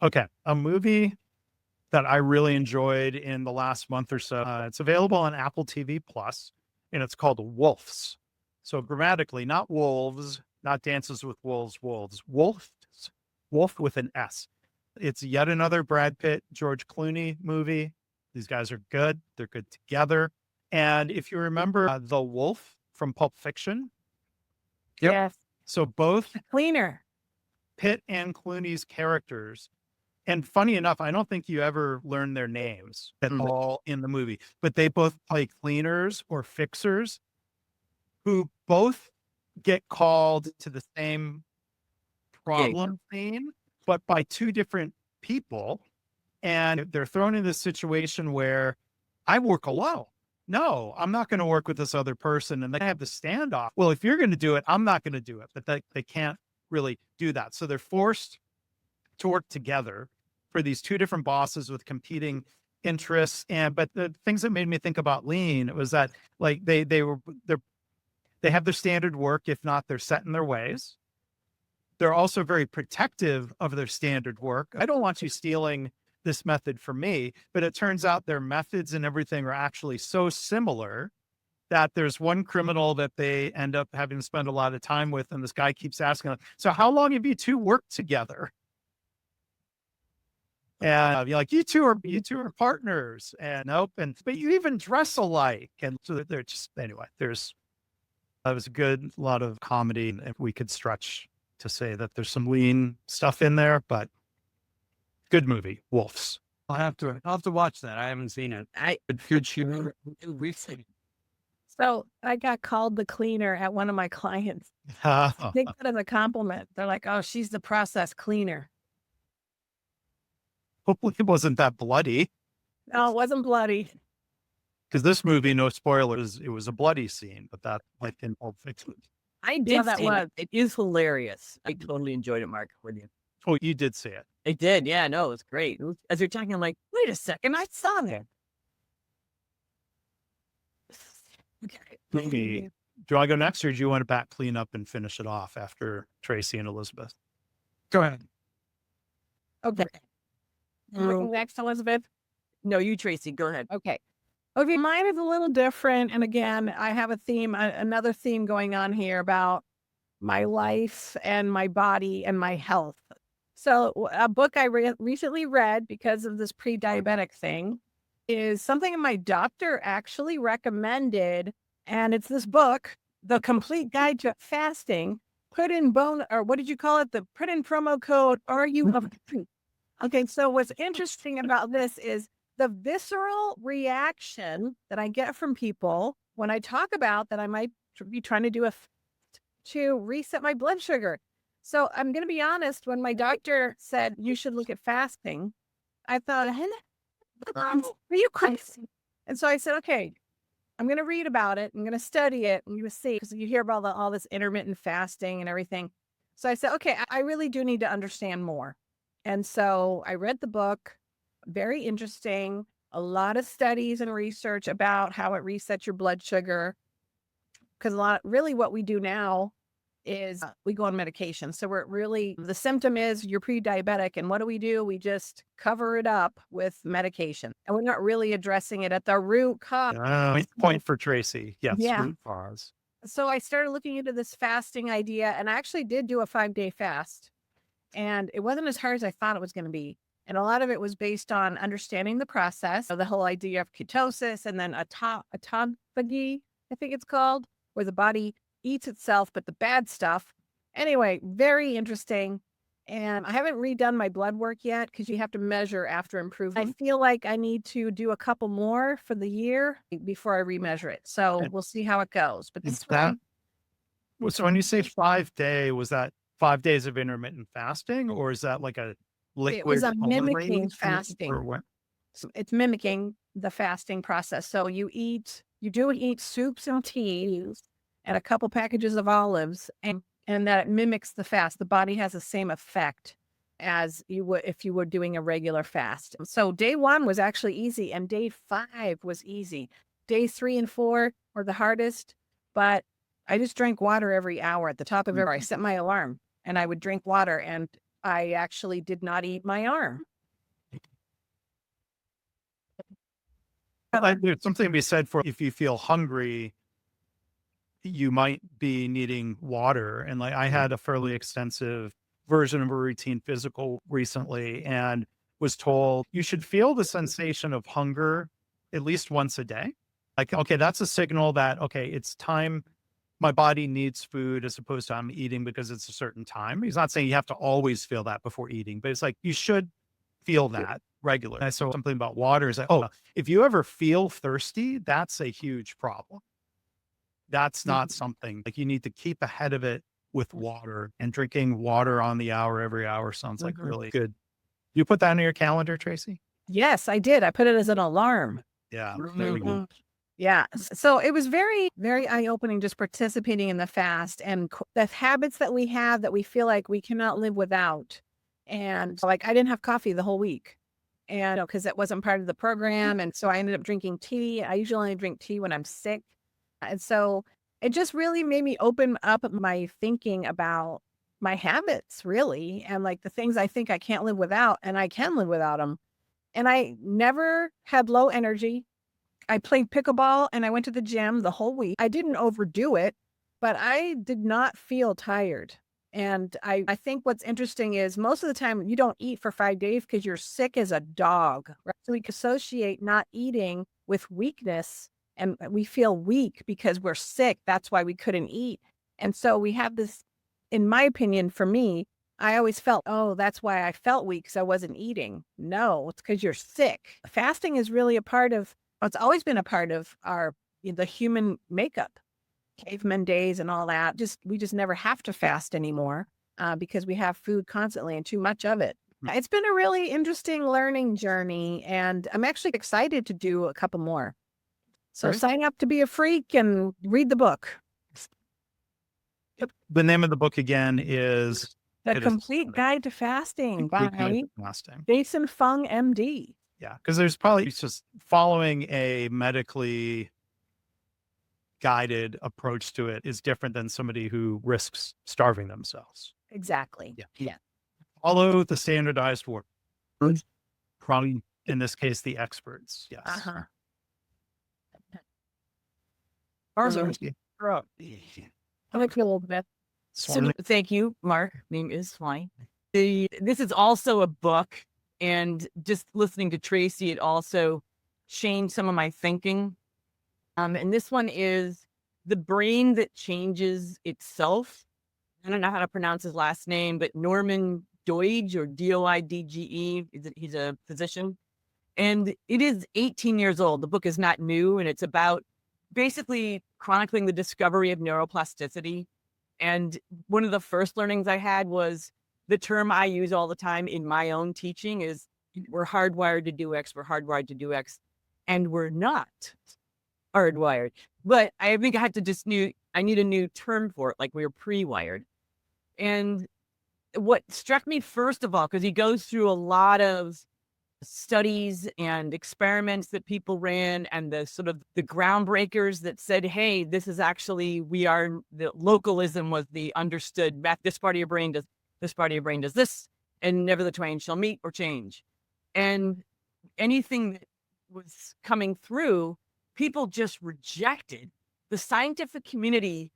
Okay. A movie that I really enjoyed in the last month or so. It's available on Apple TV Plus, and it's called Wolves. So grammatically, not wolves, not Dances with Wolves, wolves, wolf with an S. It's yet another Brad Pitt, George Clooney movie. These guys are good. They're good together. And if you remember the wolf from Pulp Fiction, Yep. Yes. so both Cleaner. Pitt and Clooney's characters. And funny enough, I don't think you ever learn their names at all in the movie, but they both play cleaners or fixers who both get called to the same problem scene but by two different people. And they're thrown in this situation where I work alone. No, I'm not going to work with this other person. And they have the standoff. Well, if you're going to do it, I'm not going to do it. But they can't really do that. So they're forced to work together for these two different bosses with competing interests. But the things that made me think about Lean was that like they have their standard work. If not, they're set in their ways. They're also very protective of their standard work. I don't want you stealing this method from me, but it turns out their methods and everything are actually so similar that there's one criminal that they end up having to spend a lot of time with. And this guy keeps asking, so how long have you two worked together? And you're like, you two are partners. And nope. But you even dress alike. And so they're just, anyway, that was a good lot of comedy. And if we could stretch to say that there's some Lean stuff in there, but good movie, Wolves. I'll have to watch that. I haven't seen it. Good show. We've seen it. So I got called the cleaner at one of my clients. Take that as a compliment. They're like, oh, she's the process cleaner. Hopefully it wasn't that bloody. No, it wasn't bloody. Because this movie, no spoilers, it was a bloody scene, but that might involve fixing it. I did that see was. it. It is hilarious. I totally enjoyed it, Mark, with you. Oh, you did see it. I did. Yeah, no, it was great. As you're talking, I'm like, wait a second, I saw that. Movie. Do you want to go next, or do you want to back clean up and finish it off after Tracy and Elisabeth? Go ahead. Okay. Next, Elizabeth. No, you, Tracy, go ahead. Okay. Okay, mine is a little different. And again, I have a theme, another theme going on here about my life and my body and my health. So a book I recently read because of this pre-diabetic thing is something my doctor actually recommended. And it's this book, The Complete Guide to Fasting. Put in what did you call it? Put in promo code RU. Okay, so what's interesting about this is the visceral reaction that I get from people when I talk about that I might be trying to do to reset my blood sugar. So I'm going to be honest, when my doctor said you should look at fasting, I thought, are you crazy? And so I said, okay, I'm going to read about it. I'm going to study it. And you see, because you hear about all this intermittent fasting and everything. So I said, okay, I really do need to understand more. And so I read the book, very interesting, a lot of studies and research about how it resets your blood sugar. Because really what we do now is we go on medication. So the symptom is you're pre-diabetic. And what do? We just cover it up with medication. And we're not really addressing it at the root cause. Point for Tracy. Yes, Yeah. root cause. So I started looking into this fasting idea, and I actually did do a 5-day fast. And it wasn't as hard as I thought it was going to be. And a lot of it was based on understanding the process, the whole idea of ketosis, and then autophagy, I think it's called, where the body eats itself, but the bad stuff. Anyway, very interesting. And I haven't redone my blood work yet because you have to measure after improvement. I feel like I need to do a couple more for the year before I remeasure it. So we'll see how it goes. But this So when you say 5-day, was that 5 days of intermittent fasting, or is that like a liquid? It was a mimicking fasting. Or what? So it's mimicking the fasting process. So you do eat soups and teas and a couple packages of olives, and that mimics the fast. The body has the same effect as you would if you were doing a regular fast. So day 1 was actually easy, and day 5 was easy. Day 3 and 4 were the hardest, but I just drank water every hour. At the top of it, I set my alarm, and I would drink water, and I actually did not eat my arm. There's something to be said for if you feel hungry, you might be needing water. And like I had a fairly extensive version of a routine physical recently and was told you should feel the sensation of hunger at least once a day. Like, okay, that's a signal that, okay, it's time. My body needs food as opposed to I'm eating because it's a certain time. He's not saying you have to always feel that before eating, but it's like you should feel that regularly. And so something about water is like, oh, if you ever feel thirsty, that's a huge problem. That's not something like you need to keep ahead of it with water, and drinking water on the hour every hour sounds like Mhm. really good. You put that in your calendar, Tracy? Yes, I did. I put it as an alarm. Yeah, there we go. Mhm. Yeah. So it was very, very eye opening just participating in the fast and the habits that we have that we feel like we cannot live without. And like I didn't have coffee the whole week. And because that wasn't part of the program. And so I ended up drinking tea. I usually only drink tea when I'm sick. And so it just really made me open up my thinking about my habits, really, and like the things I think I can't live without, and I can live without them. And I never had low energy. I played pickleball and I went to the gym the whole week. I didn't overdo it, but I did not feel tired. And I think what's interesting is most of the time you don't eat for 5 days because you're sick as a dog. Right? So we associate not eating with weakness and we feel weak because we're sick. That's why we couldn't eat. And so we have this, in my opinion, for me, I always felt, oh, that's why I felt weak because I wasn't eating. No, it's because you're sick. Fasting is really a part of, it's always been a part of the human makeup, caveman days and all that. We just never have to fast anymore because we have food constantly and too much of it. It's been a really interesting learning journey, and I'm actually excited to do a couple more. So Great. sign up to be a freak and read the book. The name of the book again is The It is Complete Guide to Fasting Complete Guide by to Fasting. Jason Fung, MD. Yeah, because there's probably it's just following a medically guided approach to it is different than somebody who risks starving themselves. Exactly. Yeah. Follow the standardized work. Probably in this case, the experts. Yes. Uh-huh. I like you a little bit. Swan. Thank you, Mark. Name is Swan. This is also a book, and just listening to Tracy, it also changed some of my thinking. And this one is The Brain That Changes Itself. I don't know how to pronounce his last name, but Norman Doidge, or Doidge. He's a physician. And it is 18 years old. The book is not new, and it's about basically chronicling the discovery of neuroplasticity. And one of the first learnings I had was the term I use all the time in my own teaching is we're hardwired to do X, we're hardwired to do X, and we're not hardwired. But I think I need a new term for it, like we're pre-wired. And what struck me first of all, because he goes through a lot of studies and experiments that people ran, and the sort of the groundbreakers that said, hey, this is actually, the localism was the understood math. This part of your brain does this, part of your brain does this, and never the twain shall meet or change. And anything that was coming through, people just rejected. The scientific community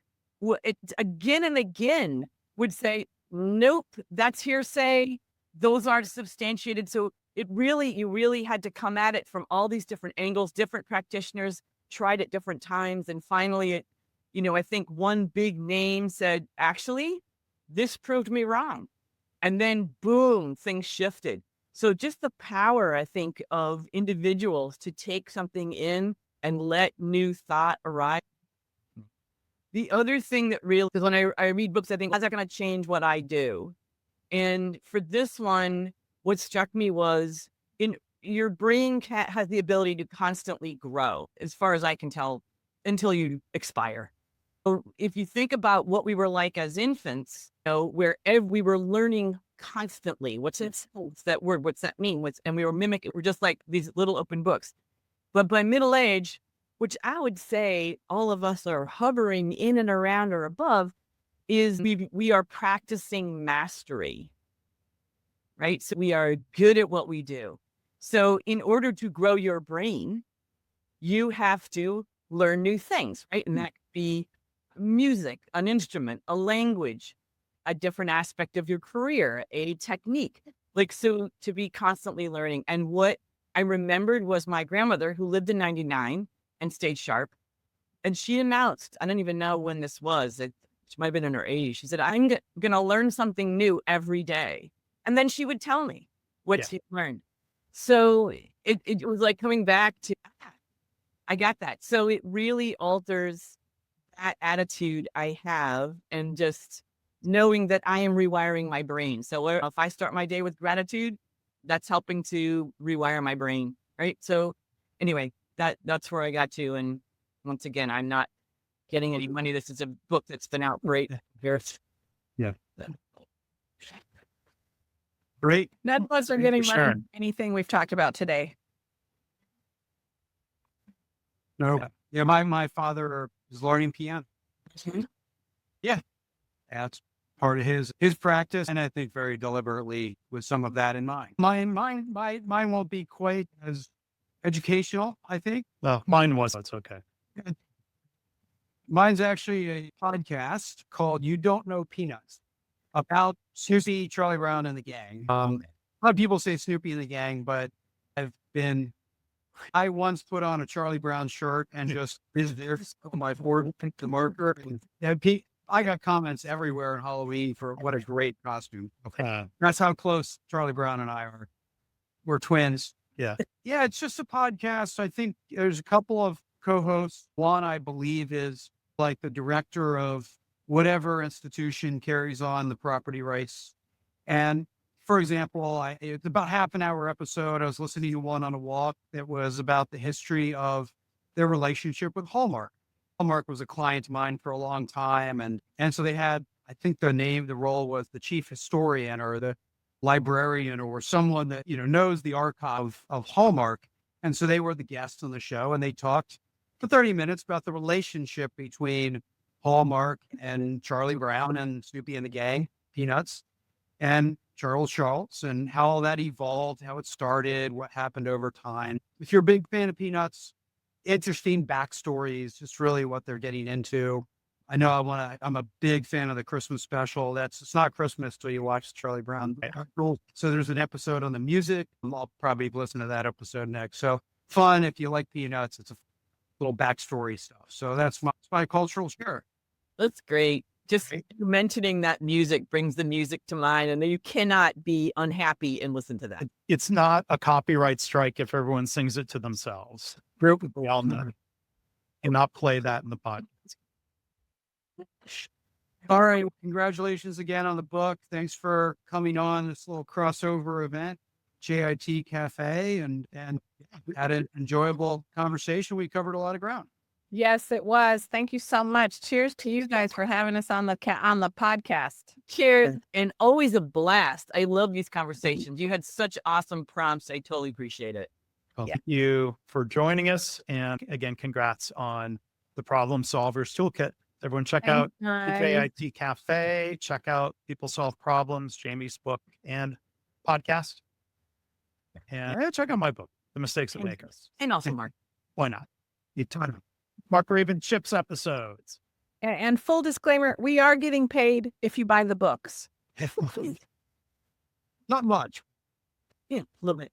again and again would say, nope, that's hearsay. Those aren't substantiated. So you really had to come at it from all these different angles. Different practitioners tried at different times. And finally, I think one big name said, actually, this proved me wrong. And then boom, things shifted. So just the power, I think, of individuals to take something in and let new thought arise. The other thing that really, because when I read books, I think, how's that going to change what I do? And for this one, what struck me was your brain has the ability to constantly grow, as far as I can tell, until you expire. So if you think about what we were like as infants, where we were learning constantly, what's that word? What's that mean? And we were mimicking. We're just like these little open books. But by middle age, which I would say all of us are hovering in and around or above, is we are practicing mastery, right? So we are good at what we do. So in order to grow your brain, you have to learn new things, right? And that could be music, an instrument, a language, a different aspect of your career, a technique. So to be constantly learning. And what I remembered was my grandmother, who lived in 99 and stayed sharp. And she announced, I don't even know when this was, she might have been in her 80s. She said, I'm going to learn something new every day. And then she would tell me what she learned. So it was like coming back to, I got that. So it really alters that attitude I have, and just knowing that I am rewiring my brain. So if I start my day with gratitude, that's helping to rewire my brain. Right. So anyway, that's where I got to. And once again, I'm not getting any money. This is a book that's been out for 8 years. Yeah. Great. None of us are Thank getting you, money Sharon. from anything we've talked about today. No. Yeah, my father is learning piano. Mhm. Yeah. That's part of his practice, and I think very deliberately with some of that in mind. Mine won't be quite as educational, I think. Well, mine was. It's okay. Mine's actually a podcast called You Don't Know Peanuts about Snoopy, Charlie Brown, and the gang. A lot of people say Snoopy and the gang, but I once put on a Charlie Brown shirt and just there's my board, picked the marker. And I got comments everywhere in Halloween for what a great costume. That's how close Charlie Brown and I are. We're twins. Yeah. Yeah, it's just a podcast. I think there's a couple of co-hosts. One, I believe, is like the director of whatever institution carries on the property rights. And for example, it's about half an hour episode. I was listening to one on a walk that was about the history of their relationship with Hallmark. Hallmark was a client of mine for a long time. And so they had, I think the role was the chief historian or the librarian or someone that, knows the archive of Hallmark. And so they were the guests on the show and they talked for 30 minutes about the relationship between Hallmark and Charlie Brown and Snoopy and the gang, Peanuts, and Charles Schultz, and how all that evolved, how it started, what happened over time. If you're a big fan of Peanuts, interesting backstories, just really what they're getting into. I know I'm a big fan of the Christmas special. It's not Christmas till you watch Charlie Brown. So there's an episode on the music. I'll probably listen to that episode next. So fun. If you like Peanuts, it's a little backstory stuff. So that's my cultural share. That's great. Just mentioning that music brings the music to mind, and you cannot be unhappy and listen to that. It's not a copyright strike if everyone sings it to themselves. We all know. And not play that in the podcast. All right. Congratulations again on the book. Thanks for coming on this little crossover event, JIT Cafe, and had an enjoyable conversation. We covered a lot of ground. Yes, it was. Thank you so much. Cheers to you guys for having us on the podcast. Cheers. And always a blast. I love these conversations. You had such awesome prompts. I totally appreciate it. Well, thank you for joining us. And again, congrats on the Problem Solvers Toolkit. Everyone check out the JIT Cafe. Check out People Solve Problems, Jamie's book and podcast. And check out my book, The Mistakes That Make Us. And also Mark. Why not? You ton of Mark Raven Chips episodes. And full disclaimer, we are getting paid if you buy the books. Not much. Yeah, a little bit.